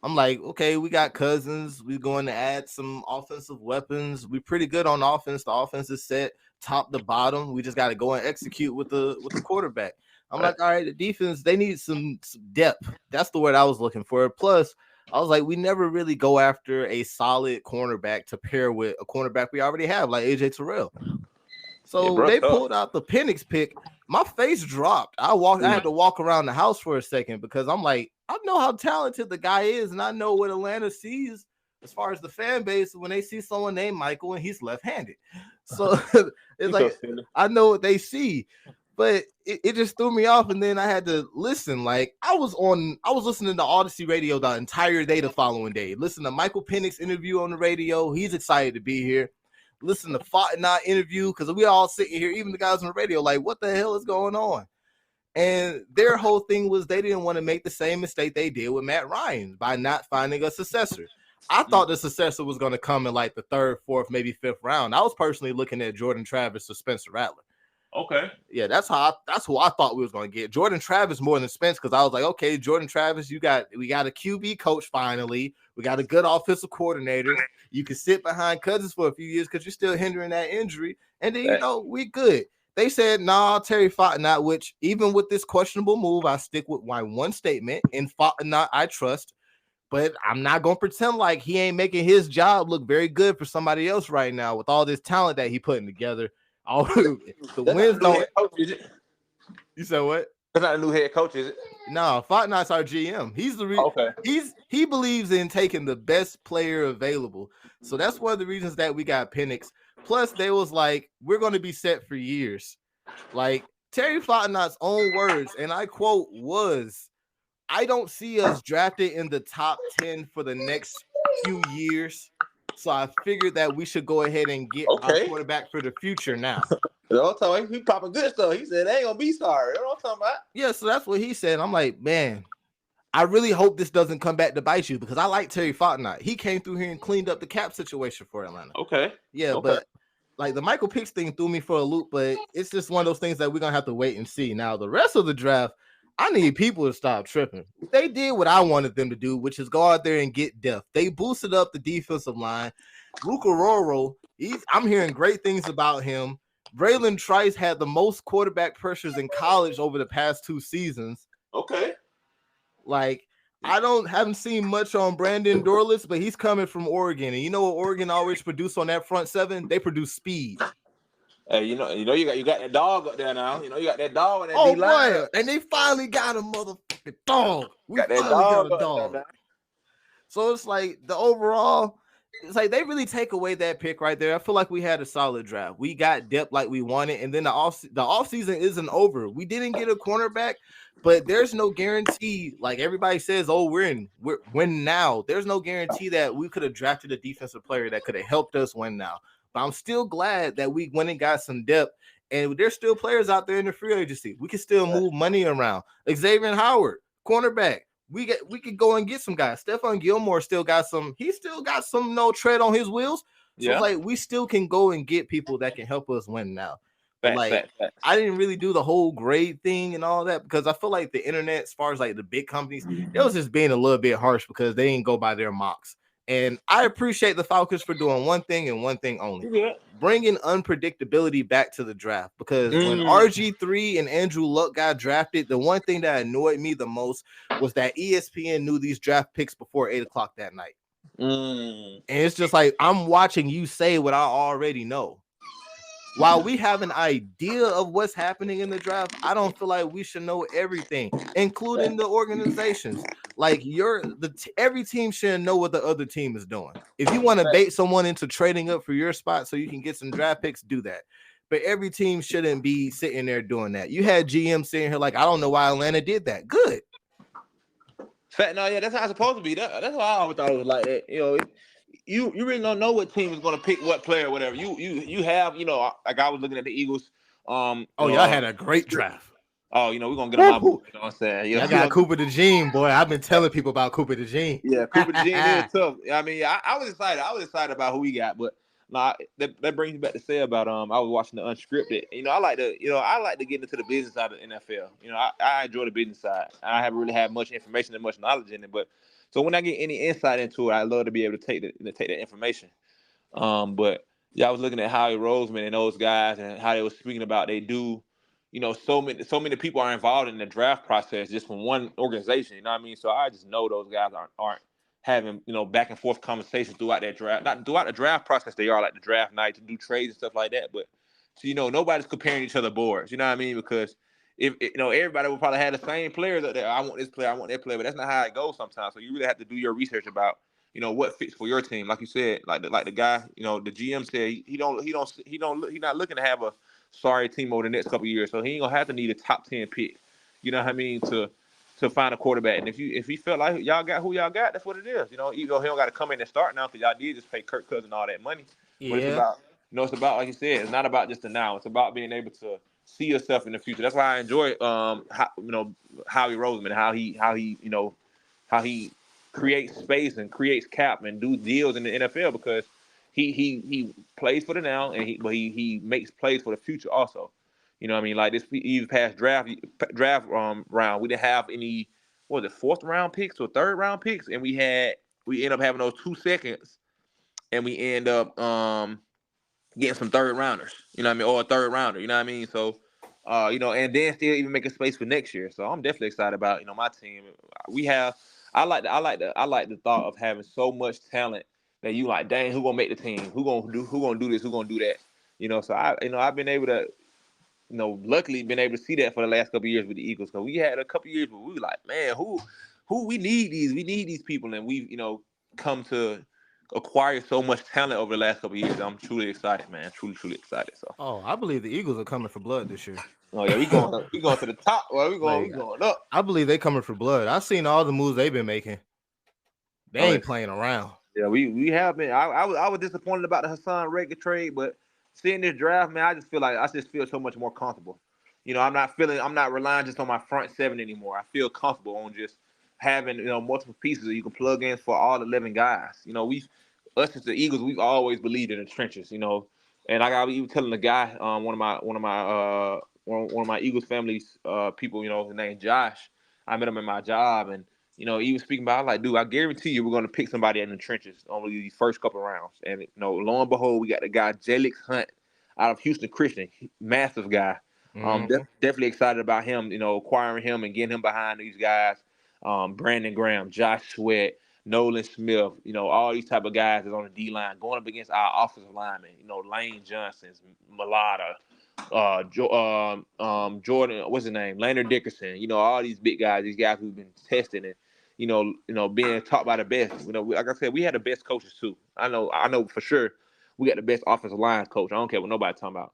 I'm like, okay, we got Cousins. We're going to add some offensive weapons. We're pretty good on offense. The offense is set top to bottom. We just got to go and execute with the quarterback. I'm like, all right, the defense, they need some depth. That's the word I was looking for. Plus, I was like, we never really go after a solid cornerback to pair with a cornerback we already have, like AJ Terrell. Yeah, So bro, they tough. pulled out the Penix pick. My face dropped. I had to walk around the house for a second because I'm like, I know how talented the guy is, and I know what Atlanta sees as far as the fan base when they see someone named Michael and he's left-handed. So it's like I know what they see, but it just threw me off. And then I had to listen. Like I was listening to Odyssey Radio the entire day the following day. Listen to Michael Penix interview on the radio. He's excited to be here. Listen to Fontenot interview because we all sitting here, even the guys on the radio, like, what the hell is going on? And their whole thing was they didn't want to make the same mistake they did with Matt Ryan by not finding a successor. I thought the successor was going to come in like the third, fourth, maybe fifth round. I was personally looking at Jordan Travis or Spencer Rattler. Okay. Yeah, that's who I thought we was going to get. Jordan Travis more than Spence because I was like, okay, Jordan Travis, we got a QB coach finally. We got a good offensive coordinator. You can sit behind Cousins for a few years because you're still hindering that injury. And then, we good. They said, nah, Terry Fontenot, which even with this questionable move, I stick with my one statement. In Fontenot, I trust. But I'm not going to pretend like he ain't making his job look very good for somebody else right now with all this talent that he putting together. The wins don't. You said what? That's not a new head coach, is it? No, Fontenot's our GM. He's the he believes in taking the best player available. So that's one of the reasons that we got Penix. Plus, they was like, we're going to be set for years. Like Terry Fontenot's own words, and I quote, was, I don't see us drafted in the top 10 for the next few years. So I figured that we should go ahead and get our quarterback for the future now. He popping good stuff. He said, they ain't going to be sorry. You know what I'm talking about? Yeah, so that's what he said. I'm like, man, I really hope this doesn't come back to bite you because I like Terry Fontenot. He came through here and cleaned up the cap situation for Atlanta. Okay. Yeah, but like the Michael Penix thing threw me for a loop, but it's just one of those things that we're going to have to wait and see. Now, the rest of the draft, I need people to stop tripping. They did what I wanted them to do, which is go out there and get depth. They boosted up the defensive line. Luka Roro, I'm hearing great things about him. Braylon Trice had the most quarterback pressures in college over the past 2 seasons. Okay. Like, haven't seen much on Brandon Dorlitz, but he's coming from Oregon. And you know what Oregon always produce on that front seven? They produce speed. Hey, you got that dog up there now. You got that dog in that D-line. Boy, and they finally got a motherfucking dog. We got that finally got a dog. So it's like the overall, it's like they really take away that pick right there. I feel like we had a solid draft. We got depth like we wanted, and then the offseason isn't over. We didn't get a cornerback, but there's no guarantee. Like everybody says, oh, we're win now. There's no guarantee that we could have drafted a defensive player that could have helped us win now. But I'm still glad that we went and got some depth, and there's still players out there in the free agency. We can still move money around. Xavier Howard, cornerback. We could go and get some guys. Stephon Gilmore still got some. He still got some tread on his wheels. So it's like we still can go and get people that can help us win now. But I didn't really do the whole grade thing and all that because I feel like the internet, as far as like the big companies, it was just being a little bit harsh because they didn't go by their mocks. And I appreciate the Falcons for doing one thing and one thing only. Bringing unpredictability back to the draft. Because when RG3 and Andrew Luck got drafted, the one thing that annoyed me the most was that ESPN knew these draft picks before 8 o'clock that night. And it's just like, I'm watching you say what I already know. while we have an idea of what's happening in the draft, I don't feel like we should know everything, including the organizations. Like every team should know what the other team is doing. If you want to bait someone into trading up for your spot so you can get some draft picks, do that. But every team shouldn't be sitting there doing that. You had GM sitting here like, I don't know why Atlanta did that. Good. No, yeah, that's how it's supposed to be. That's why I always thought it was like that. You really don't know what team is going to pick what player or whatever. You have, like I was looking at the Eagles. Y'all had a great draft. Oh, we're gonna get on my book. You know what I'm saying? Y'all got Cooper DeJean, boy. I've been telling people about Cooper DeJean. Yeah, Cooper DeJean is tough. I mean, I was excited. I was excited about who we got, but that brings me back to say about I was watching the unscripted. I like to get into the business side of the NFL. I enjoy the business side. I haven't really had much information and much knowledge in it, but so when I get any insight into it, I love to be able to take that information. But yeah, I was looking at Howie Roseman and those guys and how they were speaking about they do. So many people are involved in the draft process just from one organization. You know what I mean? So I just know those guys aren't having back and forth conversations throughout that draft. Not throughout the draft process, they are like the draft night to do trades and stuff like that. But so nobody's comparing each other boards. You know what I mean? Because if everybody would probably have the same players up there. I want this player, I want that player, but that's not how it goes sometimes. So you really have to do your research about what fits for your team. Like you said, like the guy, the GM said he's not looking to have a sorry team over the next couple of years. So he ain't gonna have to need a top 10 pick. You know what I mean, to find a quarterback. And if he felt like y'all got who y'all got, that's what it is. Even though he don't got to come in and start now because y'all did just pay Kirk Cousins all that money. Yeah. But it's about like you said, it's not about just the now. It's about being able to see yourself in the future. That's why I enjoy Howie Roseman, how he creates space and creates cap and do deals in the NFL because he plays for the now and he makes plays for the future also. You know what I mean? Like this even past draft round, we didn't have any fourth round picks or third round picks, and we end up having those 2 seconds, and we end up getting some third rounders. You know what I mean? Or a third rounder. You know what I mean? So and then still even making space for next year. So I'm definitely excited about my team. I like the thought of having so much talent that you like, dang, who gonna make the team? Who gonna do this? Who gonna do that? So I've been able to, luckily been able to see that for the last couple of years with the Eagles. Because we had a couple of years where we were like, man, who we need these people, and we've come to acquire so much talent over the last couple of years. I'm truly excited, man. Truly excited. So. Oh, I believe the Eagles are coming for blood this year. Oh yeah, we going to the top. Well, we going up. I believe they coming for blood. I've seen all the moves they've been making. They ain't playing around. Yeah, we have been. I was disappointed about the Hassan Reddick trade, but seeing this draft, man, I just feel so much more comfortable. I'm not relying just on my front seven anymore. I feel comfortable on just having multiple pieces that you can plug in for all 11 guys. Us as the Eagles, we've always believed in the trenches. And like I was even telling the guy, one of my Eagles family's people, his name Josh. I met him in my job, and he was speaking about, like, dude, I guarantee you we're going to pick somebody in the trenches on these first couple rounds. And, lo and behold, we got the guy Jelix Hunt out of Houston Christian, massive guy. Definitely excited about him, acquiring him and getting him behind these guys. Brandon Graham, Josh Sweat, Nolan Smith, all these type of guys that's on the D-line going up against our offensive linemen, Lane Johnson's, Mulata, Jordan, what's his name? Leonard Dickerson, all these big guys, these guys who've been tested and, being taught by the best. Like I said, we had the best coaches too. I know for sure we got the best offensive line coach. I don't care what nobody's talking about.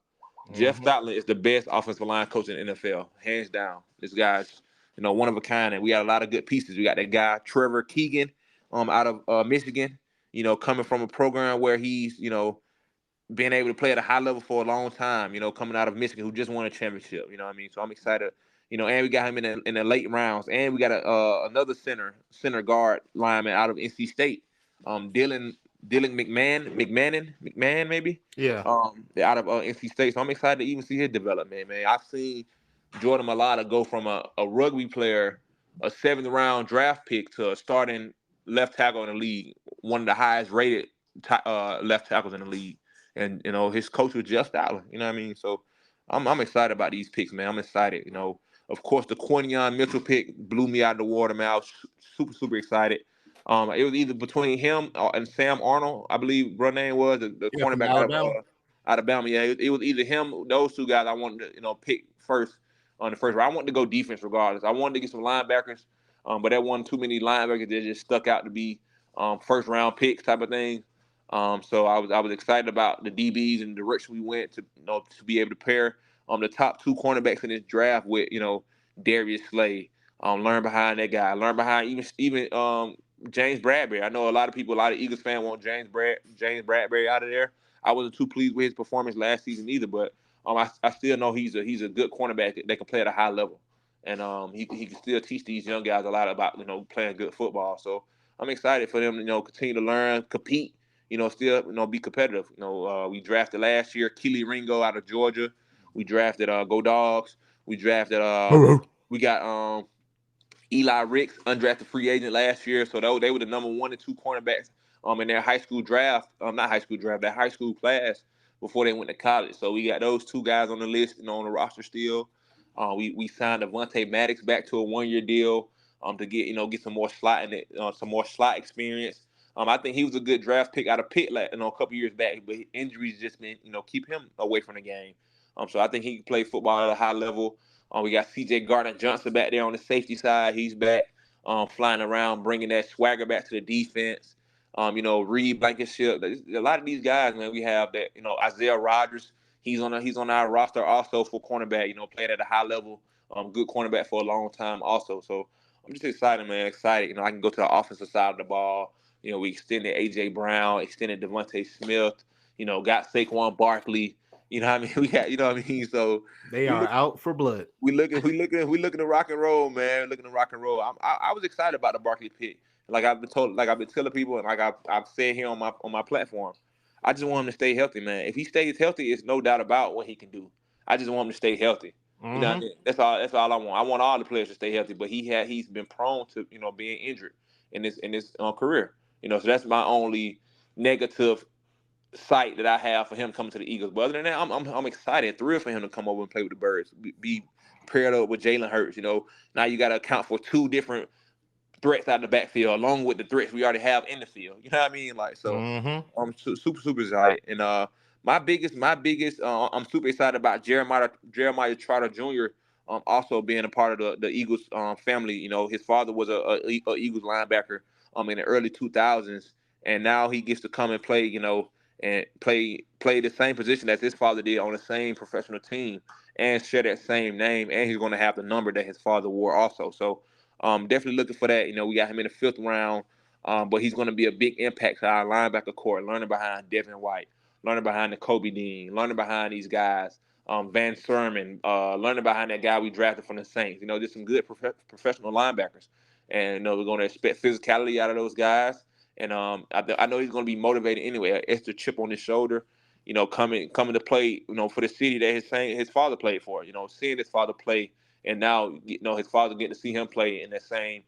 Jeff Stoutland is the best offensive line coach in the NFL, hands down. This guy's, one of a kind, and we got a lot of good pieces. We got that guy Trevor Keegan, out of Michigan, coming from a program where he's, being able to play at a high level for a long time, coming out of Michigan, who just won a championship. You know what I mean? So I'm excited. And we got him in the late rounds, and we got another center guard lineman out of NC State, Dylan McMahon maybe. Yeah. Out of NC State. So I'm excited to even see his development, man. I've seen Jordan Mulata go from a rugby player, a 7th round draft pick, to a starting left tackle in the league, one of the highest rated left tackles in the league. And his coach was Jeff Stoutland. You know what I mean? So I'm excited about these picks, man. I'm excited. Of course, the Quinion Mitchell pick blew me out of the water, man. I was super excited. It was either between him and Sam Arnold, I believe her name was the cornerback out of out of Bama. Yeah, it was either him, those two guys I wanted to, pick first on the first round. I wanted to go defense regardless. I wanted to get some linebackers, but that wasn't too many linebackers that just stuck out to be first round picks type of thing. So I was excited about the DBs and the direction we went to to be able to pair the top two cornerbacks in this draft with Darius Slay. Learn behind that guy. Learn behind even James Bradbury. I know a lot of Eagles fans want James Bradbury out of there. I wasn't too pleased with his performance last season either, but I still know he's a good cornerback that can play at a high level, and he can still teach these young guys a lot about playing good football. So I'm excited for them to continue to learn, compete, still be competitive. We drafted last year Keely Ringo out of Georgia. We drafted Go Dogs. We drafted we got Eli Ricks, undrafted free agent last year. So they were the number 1 and 2 cornerbacks in their high school draft, not high school draft, that high school class before they went to college. So we got those two guys on the list, on the roster still. We signed Avonte Maddox back to a 1-year deal to get some more slot in it, some more slot experience. I think he was a good draft pick out of Pitt, a couple years back, but injuries just been keep him away from the game. So I think he can play football at a high level. We got C.J. Gardner Johnson back there on the safety side. He's back, flying around, bringing that swagger back to the defense. Reed Blankenship. A lot of these guys, man, we have that. Isaiah Rodgers. He's on our roster also for cornerback. Playing at a high level. Good cornerback for a long time also. So I'm just excited, man. Excited. I can go to the offensive side of the ball. We extended A.J. Brown, extended Devontae Smith. Got Saquon Barkley. You know what I mean? We got, what I mean? So They we are look, out for blood. we looking to rock and roll, man. Looking to rock and roll. I was excited about the Barkley pick. Like I've been telling people, and like I've said here on my platform. I just want him to stay healthy, man. If he stays healthy, it's no doubt about what he can do. I just want him to stay healthy. You know what I Mm-hmm. mean? That's all I want. I want all the players to stay healthy, but he's been prone to being injured in this career. So that's my only negative sight that I have for him coming to the Eagles. But other than that, I'm excited, thrilled for him to come over and play with the Birds, be paired up with Jalen Hurts. Now you got to account for two different threats out of the backfield, along with the threats we already have in the field. You know what I mean? Like so, Mm-hmm. I'm super excited. And my biggest, I'm super excited about Jeremiah Trotter Jr. Also being a part of the Eagles family. His father was a Eagles linebacker in the early 2000s, and now he gets to come and play. And play the same position as his father did on the same professional team, and share that same name, and he's going to have the number that his father wore also. So definitely looking for that. We got him in the 5th round, but he's going to be a big impact to our linebacker core, learning behind Devin White, learning behind the Kobe Dean, learning behind these guys, Van Sermon, learning behind that guy we drafted from the Saints. Just some good professional linebackers. And, we're going to expect physicality out of those guys. And I know he's going to be motivated anyway. An extra chip on his shoulder, coming to play, for the city that his father played for. Seeing his father play, and now his father getting to see him play in that same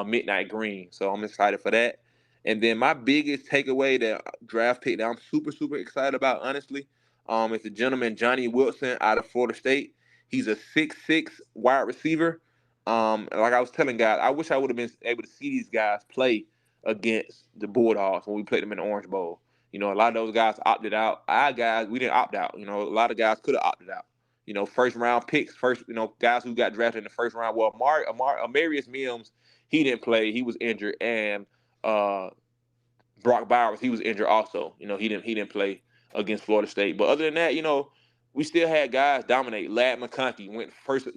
midnight green. So I'm excited for that. And then my biggest takeaway, that draft pick that I'm super excited about, honestly, is the gentleman Johnny Wilson out of Florida State. He's a 6'6" wide receiver. Like I was telling guys, I wish I would have been able to see these guys play against the Bulldogs when we played them in the Orange Bowl. A lot of those guys opted out. Our guys, we didn't opt out. A lot of guys could have opted out. First round picks, guys who got drafted in the first round. Well, Amarius Mims, he didn't play. He was injured. And Brock Bowers, he was injured also. He didn't play against Florida State. But other than that, we still had guys dominate. Lad McConkey went first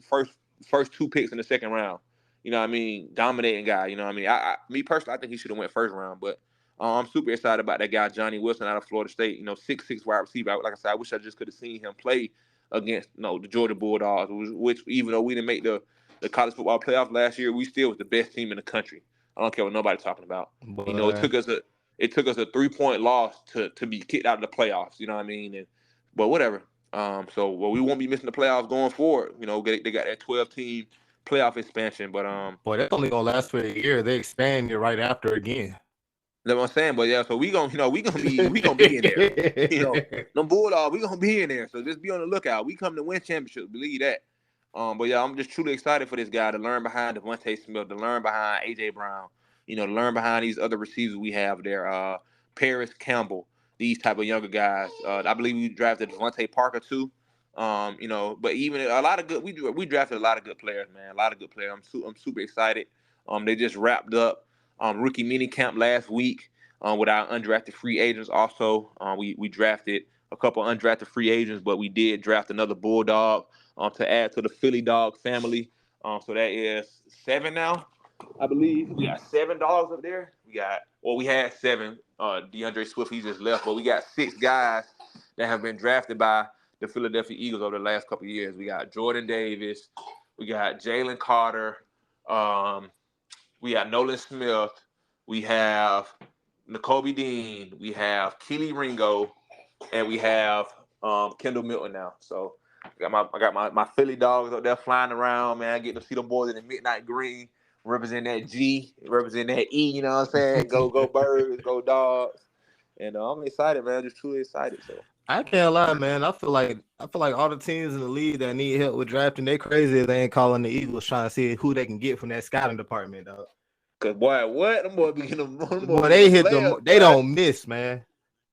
2 picks in the 2nd round. You know what I mean? Dominating guy. You know what I mean? Me personally, I think he should have went 1st round. But I'm super excited about that guy, Johnny Wilson out of Florida State. 6'6" wide receiver. Like I said, I wish I just could have seen him play against the Georgia Bulldogs, which even though we didn't make the college football playoffs last year, we still was the best team in the country. I don't care what nobody's talking about. It Boy. took us a 3-point loss to be kicked out of the playoffs. You know what I mean? But whatever. We won't be missing the playoffs going forward. They got that 12-team playoff expansion. But Boy, that's only gonna last for a year. They expand it right after again. that's what I'm saying. But yeah, so we gonna be in there. Them Bulldogs, we gonna be in there. So just be on the lookout. We come to win championships. Believe that. But yeah, I'm just truly excited for this guy to learn behind Devontae Smith, to learn behind AJ Brown, to learn behind these other receivers we have there. Paris Campbell. these type of younger guys. I believe we drafted Devontae Parker too. But even a lot of good, we drafted a lot of good players, man. A lot of good players. I'm super excited. They just wrapped up rookie mini camp last week with our undrafted free agents. Also, we drafted a couple undrafted free agents, but we did draft another Bulldog to add to the Philly Dog family. So that is 7 now, I believe. We got $7 up there. We had 7. DeAndre Swift, he just left, but we got 6 guys that have been drafted by the Philadelphia Eagles over the last couple of years. We got Jordan Davis, we got Jalen Carter, we got Nolan Smith, we have N'Kobe Dean, we have Keely Ringo, and we have Kendall Milton now. So I got my Philly dogs up there flying around, man. I get to see them boys in the midnight green, represent that G, represent that E. You know what I'm saying? Go Birds, go Dogs. And I'm excited, man. Just truly excited. So I can't lie, man. I feel like all the teams in the league that need help with drafting, they crazy if they ain't calling the Eagles trying to see who they can get from that scouting department, dog. Cause boy, what them boys be getting them boy, they hit them. They don't miss, man.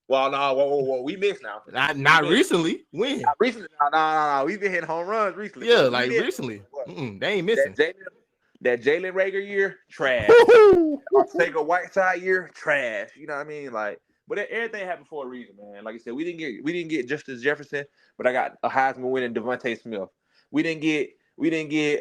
Well, no, whoa, we missed now. Not recently. When? Not recently. No. We've been hitting home runs recently. Yeah, like recently. They ain't missing. That Jalen Rager year, trash. Sega Whiteside year, trash. You know what I mean? Like, but everything happened for a reason, man. Like I said, we didn't get Justice Jefferson, but I got a Heisman winning Devontae Smith. We didn't get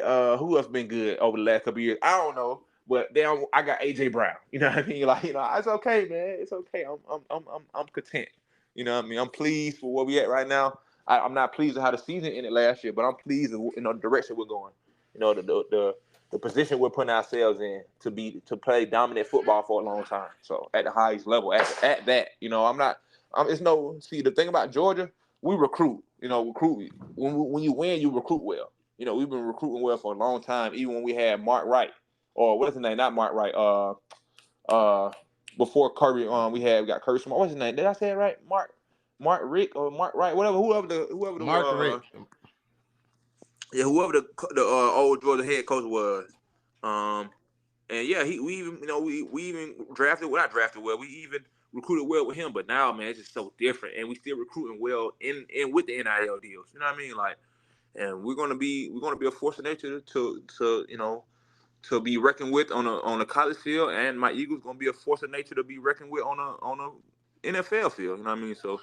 who else been good over the last couple of years? I don't know. But then I got AJ Brown. You know what I mean? Like, it's okay, man. It's okay. I'm content. You know what I mean? I'm pleased for where we at right now. I'm not pleased with how the season ended last year, but I'm pleased with the direction we're going. You know, the position we're putting ourselves in to play dominant football for a long time. So at the highest level, at that, you know, the thing about Georgia, we recruit. You know, when you win, you recruit well. You know, we've been recruiting well for a long time, even when we had Mark Wright. Or what's his name? Not Mark Wright. Before Kirby, we got Kirby Smart. What's his name? Did I say it right? Mark Rick or Mark Wright? Whoever the Mark Rick. Yeah, whoever the old Georgia head coach was. And yeah, we even drafted. Well, not drafted well. We even recruited well with him. But now, man, it's just so different, and we still recruiting well in with the NIL deals. You know what I mean? Like, and we're gonna be a force of nature to be reckoned with on a college field, and my Eagles gonna be a force of nature to be reckoned with on a NFL field. You know what I mean? So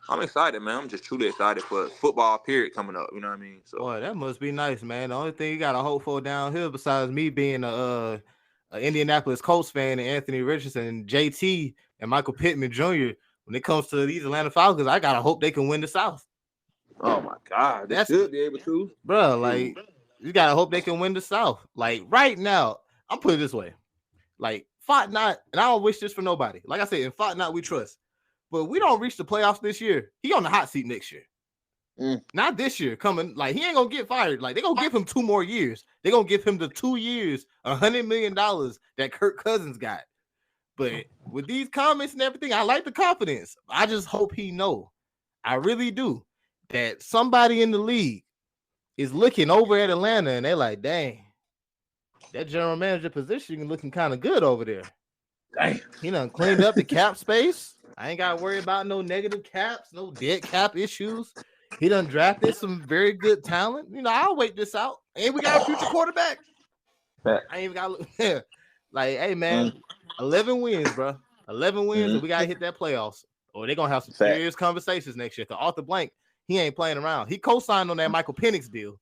I'm excited, man. I'm just truly excited for football period coming up. You know what I mean? So boy, that must be nice, man. The only thing you gotta hope for down here, besides me being a Indianapolis Colts fan and Anthony Richardson, JT, and Michael Pittman Jr., when it comes to these Atlanta Falcons, I gotta hope they can win the South. Oh my God, they should be able to, bro. Like, you gotta hope they can win the South. Like right now, I'm putting it this way: like Fought Not, and I don't wish this for nobody. Like I said, in Fought Not we trust, but we don't reach the playoffs this year. He on the hot seat next year. Not this year. Coming, like, he ain't gonna get fired. Like, they gonna give him 2 more years. They gonna give him the 2 years, $100 million that Kirk Cousins got. But with these comments and everything, I like the confidence. I just hope he know. I really do. That somebody in the league is looking over at Atlanta and they're like, dang, that general manager position looking kind of good over there. Dang. He done cleaned up the cap space. I ain't got to worry about no negative caps, no dead cap issues. He done drafted some very good talent. You know, I'll wait this out. And we got a future quarterback. I ain't even got to look. Like, hey, man, 11 wins, bro. 11 wins, and we got to hit that playoffs. Or they're going to have some serious conversations next year. Because Arthur Blank, he ain't playing around. He co-signed on that Michael Penix deal.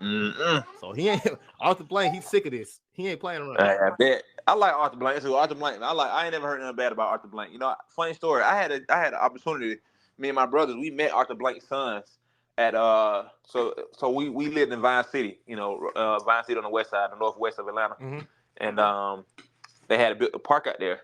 So he ain't Arthur Blank. He's sick of this. He ain't playing around. I bet. I like Arthur Blank. So Arthur Blank. I ain't never heard nothing bad about Arthur Blank. You know, funny story. I had an opportunity. Me and my brothers, we met Arthur Blank's sons at So we lived in Vine City. You know, Vine City on the west side, the northwest of Atlanta, and they had a park out there,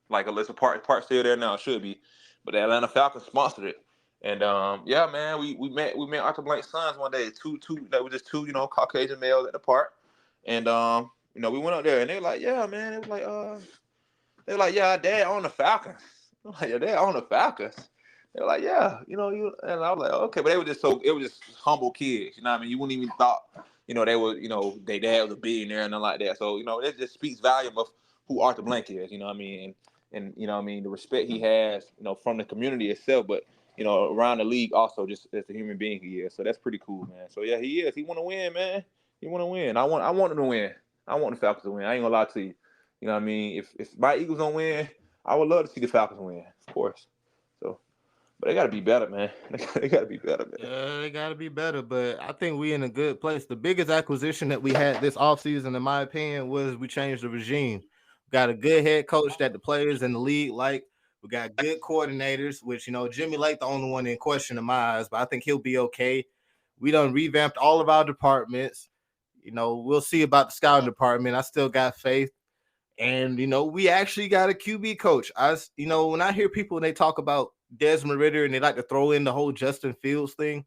like a list of park still there now. It should be, but the Atlanta Falcons sponsored it. And yeah, man, we met Arthur Blank's sons one day. Two that was just two, Caucasian males at the park. And we went up there and they were like, yeah, man. It was like, yeah, Dad owned the Falcons. I'm like, yeah, Dad owned the Falcons. They were like, yeah, and I was like, okay, but it was just humble kids, you know what I mean? You wouldn't even thought, they were, their dad was a billionaire and nothing like that. So, it just speaks volume of who Arthur Blank is, you know what I mean? and you know what I mean the respect he has, you know, from the community itself, but you know around the league also just as a human being he is. So that's pretty cool, man. So yeah, he is. He want to win, man. He want to win. I want him to win. I want the Falcons to win. I ain't gonna lie to you. You know what I mean? If my Eagles don't win, I would love to see the Falcons win, of course. So, but they got to be better, man. They got to be better, man. Yeah, they got to be better, but I think we in a good place. The biggest acquisition that we had this offseason, in my opinion, was we changed the regime. We got a good head coach that the players in the league like. We got good coordinators, which, Jimmy Lake, the only one in question in my eyes, but I think he'll be okay. We done revamped all of our departments. We'll see about the scouting department. I still got faith. And we actually got a QB coach. When I hear people and they talk about Desmond Ridder and they like to throw in the whole Justin Fields thing,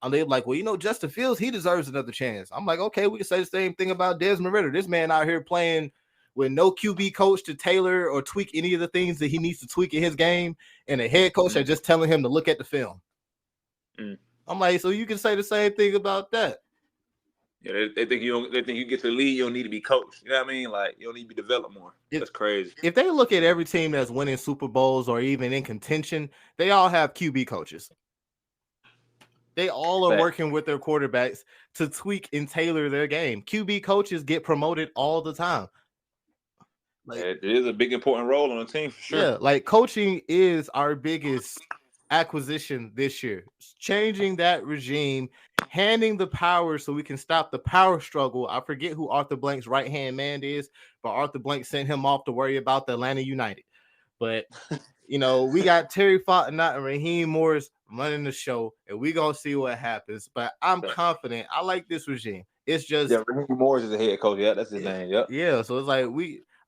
and they're like, well, Justin Fields, he deserves another chance. I'm like, okay, we can say the same thing about Desmond Ridder. This man out here playing with no QB coach to tailor or tweak any of the things that he needs to tweak in his game, and a head coach that's just telling him to look at the film. I'm like, so you can say the same thing about that. Yeah, they think you don't. They think you get to the league, you don't need to be coached. You know what I mean? Like you don't need to be developed more. That's crazy. If they look at every team that's winning Super Bowls or even in contention, they all have QB coaches. They all are working with their quarterbacks to tweak and tailor their game. QB coaches get promoted all the time. Like, it is a big important role on the team for sure. Yeah, like coaching is our biggest acquisition this year. Changing that regime, handing the power so we can stop the power struggle. I forget who Arthur Blank's right-hand man is, but Arthur Blank sent him off to worry about the Atlanta United. But we got Terry Fontenot and Raheem Morris running the show, and we're gonna see what happens. But I'm confident. I like this regime. It's just Raheem Morris is the head coach. Yeah, that's his name. Yep. Yeah, so it's like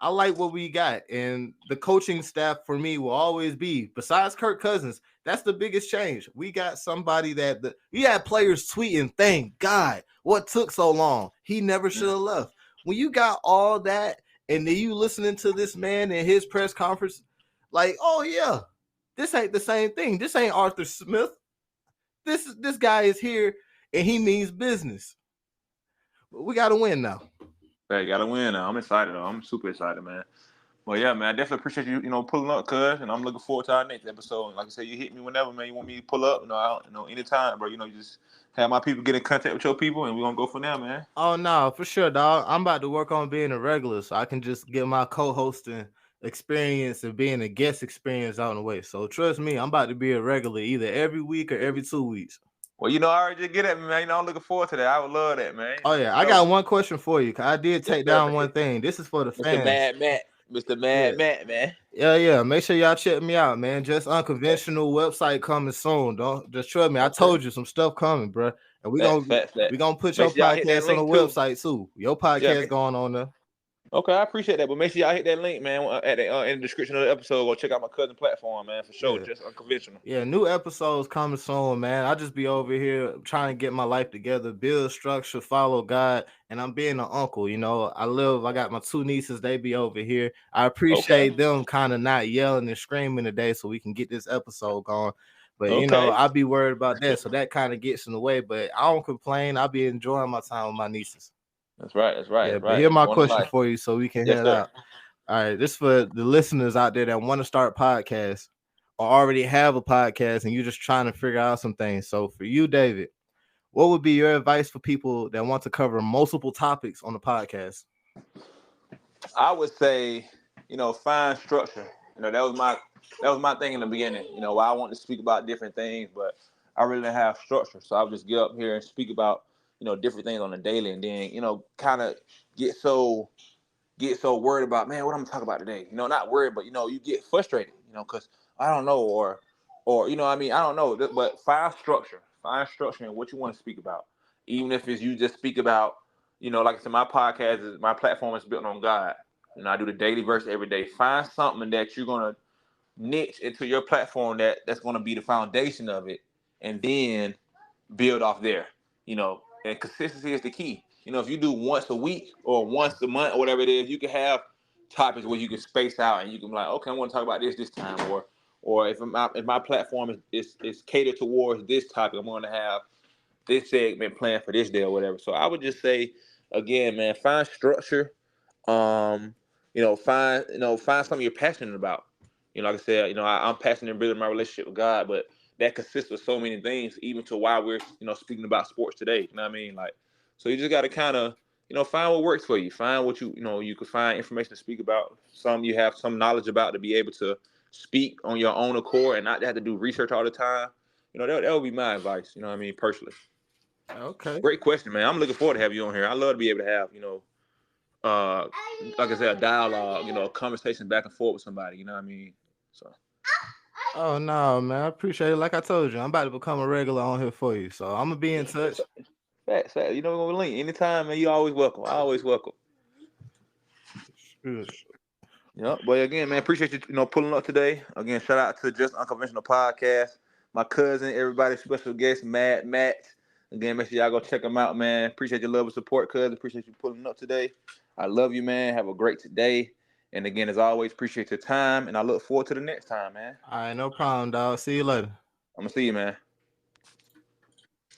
I like what we got, and the coaching staff for me will always be, besides Kirk Cousins, that's the biggest change. We got somebody we had players tweeting, thank God, what took so long? He never should have left. When you got all that, and then you listening to this man in his press conference, like, oh yeah, this ain't the same thing. This ain't Arthur Smith. This guy is here, and he means business. But we got to win now. Hey, gotta win now. I'm excited though. I'm super excited, man. Well, yeah, man. I definitely appreciate you, pulling up, cuz, and I'm looking forward to our next episode. And like I said, you hit me whenever, man. You want me to pull up, anytime, bro. You just have my people get in contact with your people, and we're gonna go from there, man. Oh no, for sure, dog. I'm about to work on being a regular, so I can just get my co-hosting experience and being a guest experience out of the way. So trust me, I'm about to be a regular either every week or every 2 weeks. Well, I already just get at me, man. I'm looking forward to that. I would love that, man. Oh yeah, I got one question for you. Cause I did take down one thing. This is for the fans. Mr. MADMATT, man. Yeah. Make sure y'all check me out, man. Just Unconventional website coming soon. Don't just trust me. I told you some stuff coming, bro. And we gonna put your podcast on the website too. Your podcast going on there. Okay, I appreciate that, but make sure y'all hit that link, man, in the description of the episode. Go check out my cousin platform, man, for sure. Yeah. Just Unconventional. Yeah, new episodes coming soon, man. I just be over here trying to get my life together, build structure, follow God, and I'm being an uncle. I got my 2 nieces. They be over here. I appreciate them kind of not yelling and screaming today, so we can get this episode going. But I be worried about that, so that kind of gets in the way. But I don't complain. I be enjoying my time with my nieces. That's right. Yeah, but here's my question for you so we can head out. All right, this for the listeners out there that want to start podcasts or already have a podcast and you're just trying to figure out some things. So for you, David, what would be your advice for people that want to cover multiple topics on the podcast? I would say, find structure. That was my thing in the beginning. Why I wanted to speak about different things, but I really didn't have structure. So I would just get up here and speak about different things on the daily, and then, kind of get so worried about, man, what I'm gonna talk about today. Not worried, but you get frustrated, because I don't know, or I don't know. But find structure in what you want to speak about. Even if it's you just speak about, like I said, my platform is built on God. I do the daily verse every day. Find something that you're gonna niche into your platform that's gonna be the foundation of it, and then build off there. And consistency is the key. If you do once a week or once a month or whatever it is, you can have topics where you can space out and you can be like, okay, I want to talk about this time, or if my platform is catered towards this topic, I'm going to have this segment planned for this day or whatever. So I would just say, again, man, find structure. find something you're passionate about. Like I said, I'm passionate in building my relationship with God, but that consists of so many things, even to why we're speaking about sports today. You know what I mean? Like, so you just got to kind of find what works for you. Find what you can find information to speak about. Some you have some knowledge about to be able to speak on your own accord and not have to do research all the time. That would be my advice. You know what I mean? Personally. Okay. Great question, man. I'm looking forward to have you on here. I love to be able to have uh, like I said, a dialogue, a conversation back and forth with somebody. You know what I mean? So. Oh no, man. I appreciate it. Like I told you, I'm about to become a regular on here for you. So I'm gonna be in touch. Facts. We'll link anytime, man. You always welcome. Always welcome. Sure. Yeah, but again, man, appreciate you, pulling up today. Again, shout out to Just Unconventional Podcast. My cousin, everybody, special guest, MADMATT. Again, make sure y'all go check him out, man. Appreciate your love and support, cousin. Appreciate you pulling up today. I love you, man. Have a great day. And again, as always, appreciate your time, and I look forward to the next time, man. All right, no problem, dog. See you later. I'm gonna see you, man.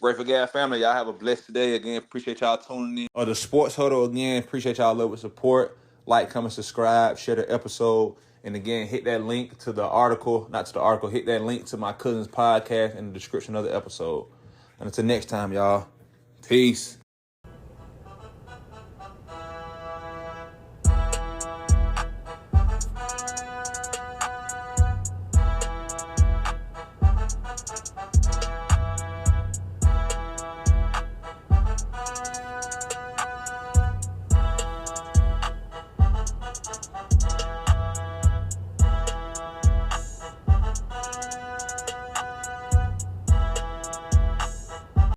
Grateful Gas family, y'all have a blessed day. Again, appreciate y'all tuning in. The Sports Huddle, again, appreciate y'all love and support. Like, comment, subscribe, share the episode. And again, hit that link to the article, not to the article, hit that link to my cousin's podcast in the description of the episode. And until next time, y'all, peace.